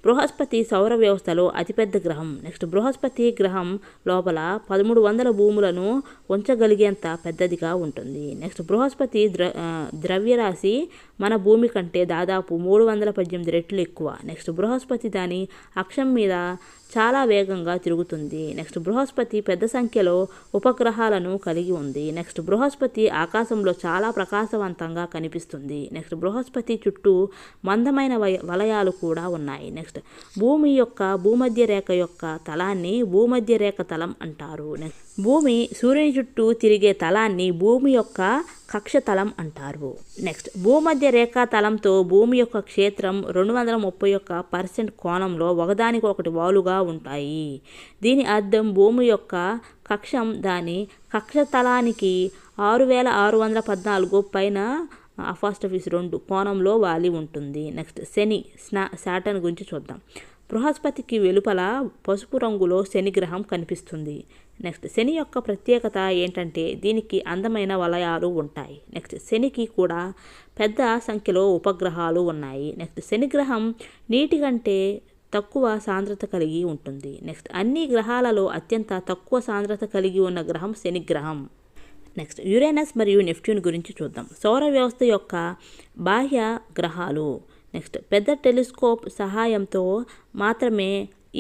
బృహస్పతి సౌర వ్యవస్థలో అతిపెద్ద గ్రహం. నెక్స్ట్ బృహస్పతి గ్రహం లోపల 1300 భూములను ఉంచగలిగేంత పెద్దదిగా ఉంటుంది. నెక్స్ట్ బృహస్పతి ద్రవ్యరాశి మన భూమి కంటే దాదాపు 318 రెట్లు ఎక్కువ. నెక్స్ట్ బృహస్పతి దాని అక్షం మీద చాలా వేగంగా తిరుగుతుంది. నెక్స్ట్ బృహస్పతి పెద్ద సంఖ్యలో ఉపగ్రహాలను కలిగి ఉంది. నెక్స్ట్ బృహస్పతి ఆకాశంలో చాలా ప్రకాశవంతంగా కనిపిస్తుంది. నెక్స్ట్ బృహస్పతి చుట్టూ మందమైన వలయాలు కూడా ఉన్నాయి. నెక్స్ట్ భూమి యొక్క భూమధ్య రేఖ యొక్క తలాన్ని భూమధ్య రేఖ తలం అంటారు. నెక్స్ట్ భూమి సూర్యుని చుట్టూ తిరిగే తలాన్ని భూమి యొక్క కక్ష తలం అంటారు. నెక్స్ట్ భూమధ్య రేఖా తలంతో భూమి యొక్క క్షేత్రం 231% కోణంలో ఒకదానికొకటి వాలుగా ఉంటాయి. దీని అర్థం భూమి యొక్క కక్షం దాని కక్ష తలానికి 6614 పైన (2) కోణంలో వాలి ఉంటుంది. నెక్స్ట్ శని సాటర్న్ గురించి చూద్దాం. బృహస్పతికి వెలుపల పసుపు రంగులో శని గ్రహం కనిపిస్తుంది. నెక్స్ట్ శని యొక్క ప్రత్యేకత ఏంటంటే దీనికి అందమైన వలయాలు ఉంటాయి. నెక్స్ట్ శనికి కూడా పెద్ద సంఖ్యలో ఉపగ్రహాలు ఉన్నాయి. నెక్స్ట్ శని గ్రహం నీటి కంటే తక్కువ సాంద్రత కలిగి ఉంటుంది. నెక్స్ట్ అన్ని గ్రహాలలో అత్యంత తక్కువ సాంద్రత కలిగి ఉన్న గ్రహం శని గ్రహం. నెక్స్ట్ యురేనస్ మరియు నెప్ట్యూన్ గురించి చూద్దాం. సౌర వ్యవస్థ యొక్క బాహ్య గ్రహాలు. నెక్స్ట్ పెద్ద టెలిస్కోప్ సహాయంతో మాత్రమే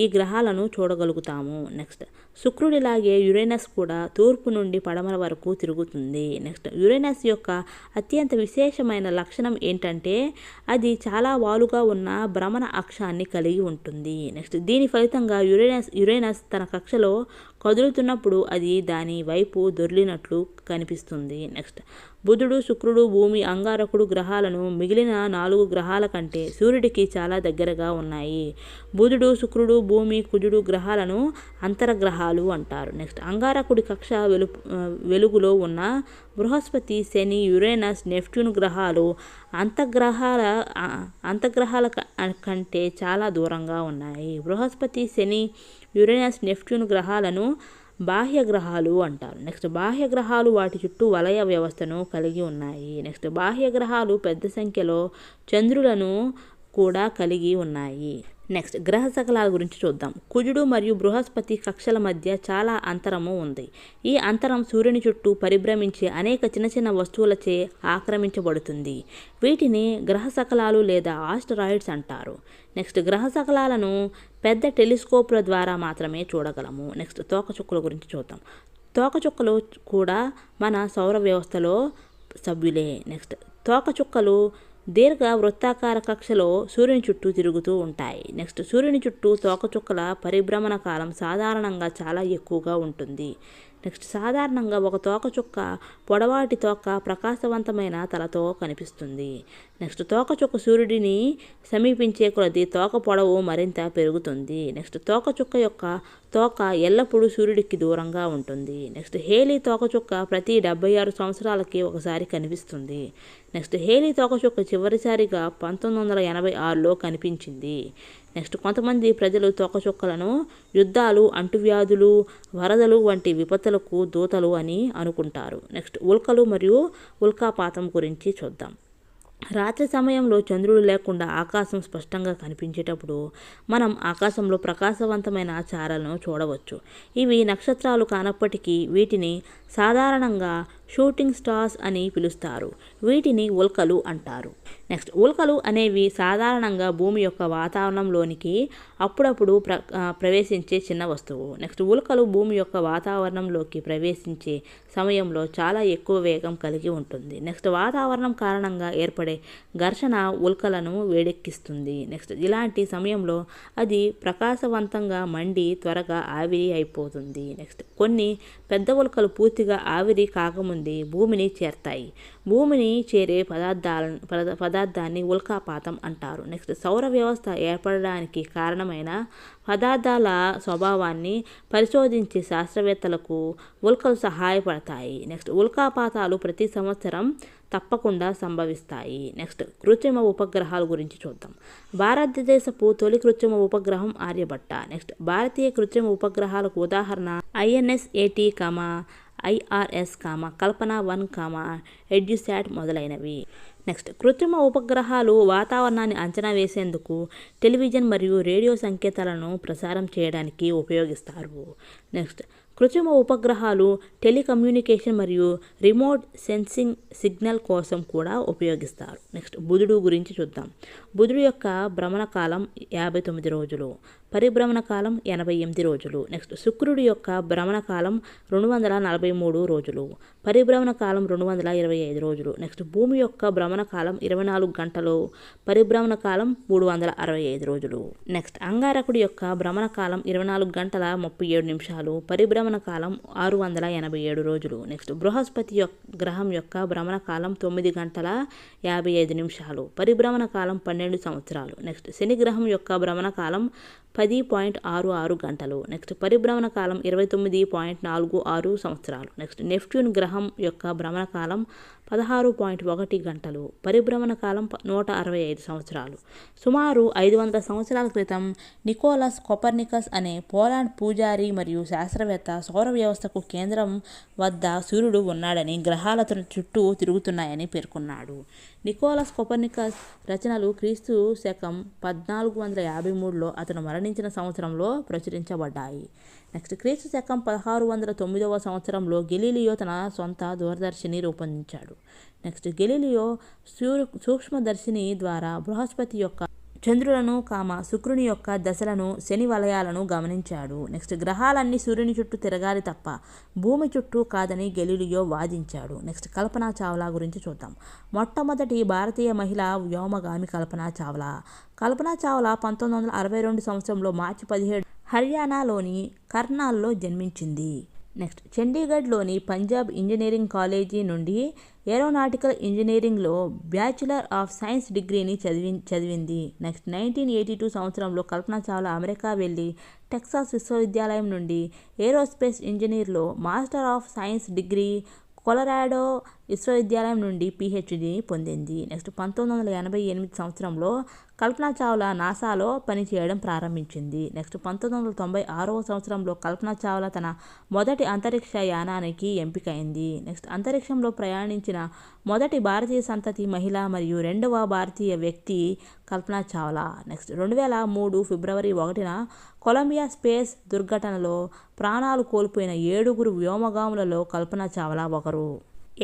ఈ గ్రహాలను చూడగలుగుతాము. నెక్స్ట్ శుక్రుడిలాగే యురేనస్ కూడా తూర్పు నుండి పడమర వరకు తిరుగుతుంది. నెక్స్ట్ యురేనస్ యొక్క అత్యంత విశేషమైన లక్షణం ఏంటంటే అది చాలా వాలుగా ఉన్న భ్రమణ అక్షాన్ని కలిగి ఉంటుంది. నెక్స్ట్ దీని ఫలితంగా యురేనస్ తన కక్షలో కదులుతున్నప్పుడు అది దాని వైపు దొర్లినట్లు కనిపిస్తుంది. నెక్స్ట్ బుధుడు, శుక్రుడు, భూమి, అంగారకుడు గ్రహాలను మిగిలిన 4 గ్రహాల కంటే సూర్యుడికి చాలా దగ్గరగా ఉన్నాయి. బుధుడు, శుక్రుడు, భూమి, కుజుడు గ్రహాలను అంతరగ్రహాలు అంటారు. నెక్స్ట్ అంగారకుడి కక్ష వెలుగులో ఉన్న బృహస్పతి, శని, యురేనస్, నెప్ట్యూన్ గ్రహాలు అంతగ్రహాల కంటే చాలా దూరంగా ఉన్నాయి. బృహస్పతి, శని, యురేనస్, నెప్ట్యూన్ గ్రహాలను బాహ్య గ్రహాలు అంటారు. నెక్స్ట్ బాహ్య గ్రహాలు వాటి చుట్టూ వలయ వ్యవస్థను కలిగి ఉన్నాయి. నెక్స్ట్ బాహ్య గ్రహాలు పెద్ద సంఖ్యలో చంద్రులను కూడా కలిగి ఉన్నాయి. నెక్స్ట్ గ్రహ శకలాల గురించి చూద్దాం. కుజుడు మరియు బృహస్పతి కక్షల మధ్య చాలా అంతరము ఉంది. ఈ అంతరం సూర్యుని చుట్టూ పరిభ్రమించే అనేక చిన్న చిన్న వస్తువులచే ఆక్రమించబడుతుంది. వీటిని గ్రహ శకలాలు లేదా ఆస్టరాయిడ్స్ అంటారు. నెక్స్ట్ గ్రహ శకలాలను పెద్ద టెలిస్కోప్ల ద్వారా మాత్రమే చూడగలము. నెక్స్ట్ తోకచుక్కల గురించి చూద్దాం. తోకచుక్కలు కూడా మన సౌర వ్యవస్థలో సభ్యులే. నెక్స్ట్ తోకచుక్కలు దీర్ఘ వృత్తాకార కక్షలో సూర్యుని చుట్టూ తిరుగుతూ ఉంటాయి. నెక్స్ట్ సూర్యుని చుట్టూ తోకచుక్కల పరిభ్రమణ కాలం సాధారణంగా చాలా ఎక్కువగా ఉంటుంది. నెక్స్ట్ సాధారణంగా ఒక తోకచుక్క పొడవాటి తోక ప్రకాశవంతమైన తలతో కనిపిస్తుంది. నెక్స్ట్ తోకచుక్క సూర్యుడిని సమీపించే కొలది తోక పొడవు మరింత పెరుగుతుంది. నెక్స్ట్ తోకచుక్క యొక్క తోక ఎల్లప్పుడూ సూర్యుడికి దూరంగా ఉంటుంది. నెక్స్ట్ హేలీ తోకచుక్క ప్రతి 76 సంవత్సరాలకి ఒకసారి కనిపిస్తుంది. నెక్స్ట్ హేలీ తోకచుక్క చివరిసారిగా 1986లో కనిపించింది. నెక్స్ట్ కొంతమంది ప్రజలు తోకచుక్కలను యుద్ధాలు, అంటువ్యాధులు, వరదలు వంటి విపత్తులకు దూతలు అని అనుకుంటారు. నెక్స్ట్ ఉల్కలు మరియు ఉల్కాపాతం గురించి చూద్దాం. రాత్రి సమయంలో చంద్రుడు లేకుండా ఆకాశం స్పష్టంగా కనిపించేటప్పుడు మనం ఆకాశంలో ప్రకాశవంతమైన చారలను చూడవచ్చు. ఇవి నక్షత్రాలు కానప్పటికీ వీటిని సాధారణంగా షూటింగ్ స్టార్స్ అని పిలుస్తారు. వీటిని ఉల్కలు అంటారు. నెక్స్ట్ ఉల్కలు అనేవి సాధారణంగా భూమి యొక్క వాతావరణంలోనికి అప్పుడప్పుడు ప్రవేశించే చిన్న వస్తువు. నెక్స్ట్ ఉల్కలు భూమి యొక్క వాతావరణంలోకి ప్రవేశించే సమయంలో చాలా ఎక్కువ వేగం కలిగి ఉంటుంది. నెక్స్ట్ వాతావరణం కారణంగా ఏర్పడే ఘర్షణ ఉల్కలను వేడెక్కిస్తుంది. నెక్స్ట్ ఇలాంటి సమయంలో అది ప్రకాశవంతంగా మండి త్వరగా ఆవిరి అయిపోతుంది. నెక్స్ట్ కొన్ని పెద్ద ఉల్కలు పూర్తిగా ఆవిరి కాకముందే భూమిని చేరతాయి. భూమిని చేరే పదార్థాన్ని ఉల్కాపాతం అంటారు. నెక్స్ట్ సౌర వ్యవస్థ ఏర్పడడానికి కారణమైన పదార్థాల స్వభావాన్ని పరిశోధించే శాస్త్రవేత్తలకు ఉల్కలు సహాయపడతాయి. నెక్స్ట్ ఉల్కాపాతాలు ప్రతి సంవత్సరం తప్పకుండా సంభవిస్తాయి. నెక్స్ట్ కృత్రిమ ఉపగ్రహాల గురించి చూద్దాం. భారతదేశపు తొలి కృత్రిమ ఉపగ్రహం ఆర్యభట్ట. నెక్స్ట్ భారతీయ కృత్రిమ ఉపగ్రహాలకు ఉదాహరణ INSAT, IRS, కల్పన 1, ఎడ్యుసాట్ మొదలైనవి. నెక్స్ట్ కృత్రిమ ఉపగ్రహాలు వాతావరణాన్ని అంచనా వేసేందుకు, టెలివిజన్ మరియు రేడియో సంకేతాలను ప్రసారం చేయడానికి ఉపయోగిస్తారు. నెక్స్ట్ కృత్రిమ ఉపగ్రహాలు టెలికమ్యూనికేషన్ మరియు రిమోట్ సెన్సింగ్ సిగ్నల్ కోసం కూడా ఉపయోగిస్తారు. నెక్స్ట్ బుధుడు గురించి చూద్దాం. బుధుడు యొక్క భ్రమణ కాలం 59 రోజులు, పరిభ్రమణ కాలం 88 రోజులు. నెక్స్ట్ శుక్రుడి యొక్క భ్రమణ కాలం 243 రోజులు, పరిభ్రమణ కాలం 225 రోజులు. నెక్స్ట్ భూమి యొక్క భ్రమణ కాలం 24 గంటలు, పరిభ్రమణ కాలం 365 రోజులు. నెక్స్ట్ అంగారకుడి యొక్క భ్రమణ కాలం 24 గంటల 37 నిమిషాలు, పరిభ్రమణ కాలం 687 రోజులు. నెక్స్ట్ బృహస్పతి గ్రహం యొక్క భ్రమణ కాలం 9 గంటల 55 నిమిషాలు, పరిభ్రమణ కాలం 12 సంవత్సరాలు. నెక్స్ట్ శని గ్రహం యొక్క భ్రమణ కాలం 10.66 గంటలు. నెక్స్ట్ పరిభ్రమణ కాలం 29.46 సంవత్సరాలు. నెక్స్ట్ నెప్ట్యూన్ గ్రహం యొక్క భ్రమణ కాలం 16.1 గంటలు, పరిభ్రమణ కాలం 165 సంవత్సరాలు. సుమారు 500 సంవత్సరాల క్రితం నికోలస్ కోపర్నికస్ అనే పోలాండ్ పూజారి మరియు శాస్త్రవేత్త సౌర వ్యవస్థకు కేంద్రం వద్ద సూర్యుడు ఉన్నాడని, గ్రహాల చుట్టూ తిరుగుతున్నాయని పేర్కొన్నాడు. నికోలస్ కోపర్నికస్ రచనలు క్రీస్తు శకం 1453లో అతను మరణించిన సంవత్సరంలో ప్రచురించబడ్డాయి. నెక్స్ట్ క్రీస్తు శకం 1609వ సంవత్సరంలో గెలీలియో తన సొంత దూరదర్శిని రూపొందించాడు. నెక్స్ట్ గెలీలియో సూక్ష్మదర్శిని ద్వారా బృహస్పతి యొక్క చంద్రులను, శుక్రుని యొక్క దశలను, శని వలయాలను గమనించాడు. నెక్స్ట్ గ్రహాలన్నీ సూర్యుని చుట్టూ తిరగాలి తప్ప భూమి చుట్టూ కాదని గెలీలియో వాదించాడు. నెక్స్ట్ కల్పనా చావ్లా గురించి చూద్దాం. మొట్టమొదటి భారతీయ మహిళా వ్యోమగామి కల్పనా చావ్లా. కల్పనా చావ్లా 1962 సంవత్సరంలో మార్చి 17 హర్యానాలోని కర్నాల్లో జన్మించింది. నెక్స్ట్ చండీగఢ్లోని పంజాబ్ ఇంజనీరింగ్ కాలేజీ నుండి ఏరోనాటికల్ ఇంజనీరింగ్లో బ్యాచులర్ ఆఫ్ సైన్స్ డిగ్రీని చదివింది. నెక్స్ట్ 1982 సంవత్సరంలో కల్పన చావ్లా అమెరికా వెళ్ళి టెక్సాస్ విశ్వవిద్యాలయం నుండి ఏరోస్పేస్ ఇంజనీర్లో master of science degree, Colorado విశ్వవిద్యాలయం నుండి PhDని పొందింది. నెక్స్ట్ 1988 సంవత్సరంలో కల్పన చావ్లా నాసాలో పనిచేయడం ప్రారంభించింది. నెక్స్ట్ 1996 సంవత్సరంలో కల్పన చావ్లా తన మొదటి అంతరిక్ష యానానికి ఎంపికైంది. నెక్స్ట్ అంతరిక్షంలో ప్రయాణించిన మొదటి భారతీయ సంతతి మహిళ మరియు రెండవ భారతీయ వ్యక్తి కల్పన చావ్లా. నెక్స్ట్ 2003 ఫిబ్రవరి 1న కొలంబియా స్పేస్ దుర్ఘటనలో ప్రాణాలు కోల్పోయిన 7 వ్యోమగాములలో కల్పన చావ్లా ఒకరు.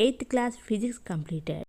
8th class physics completed.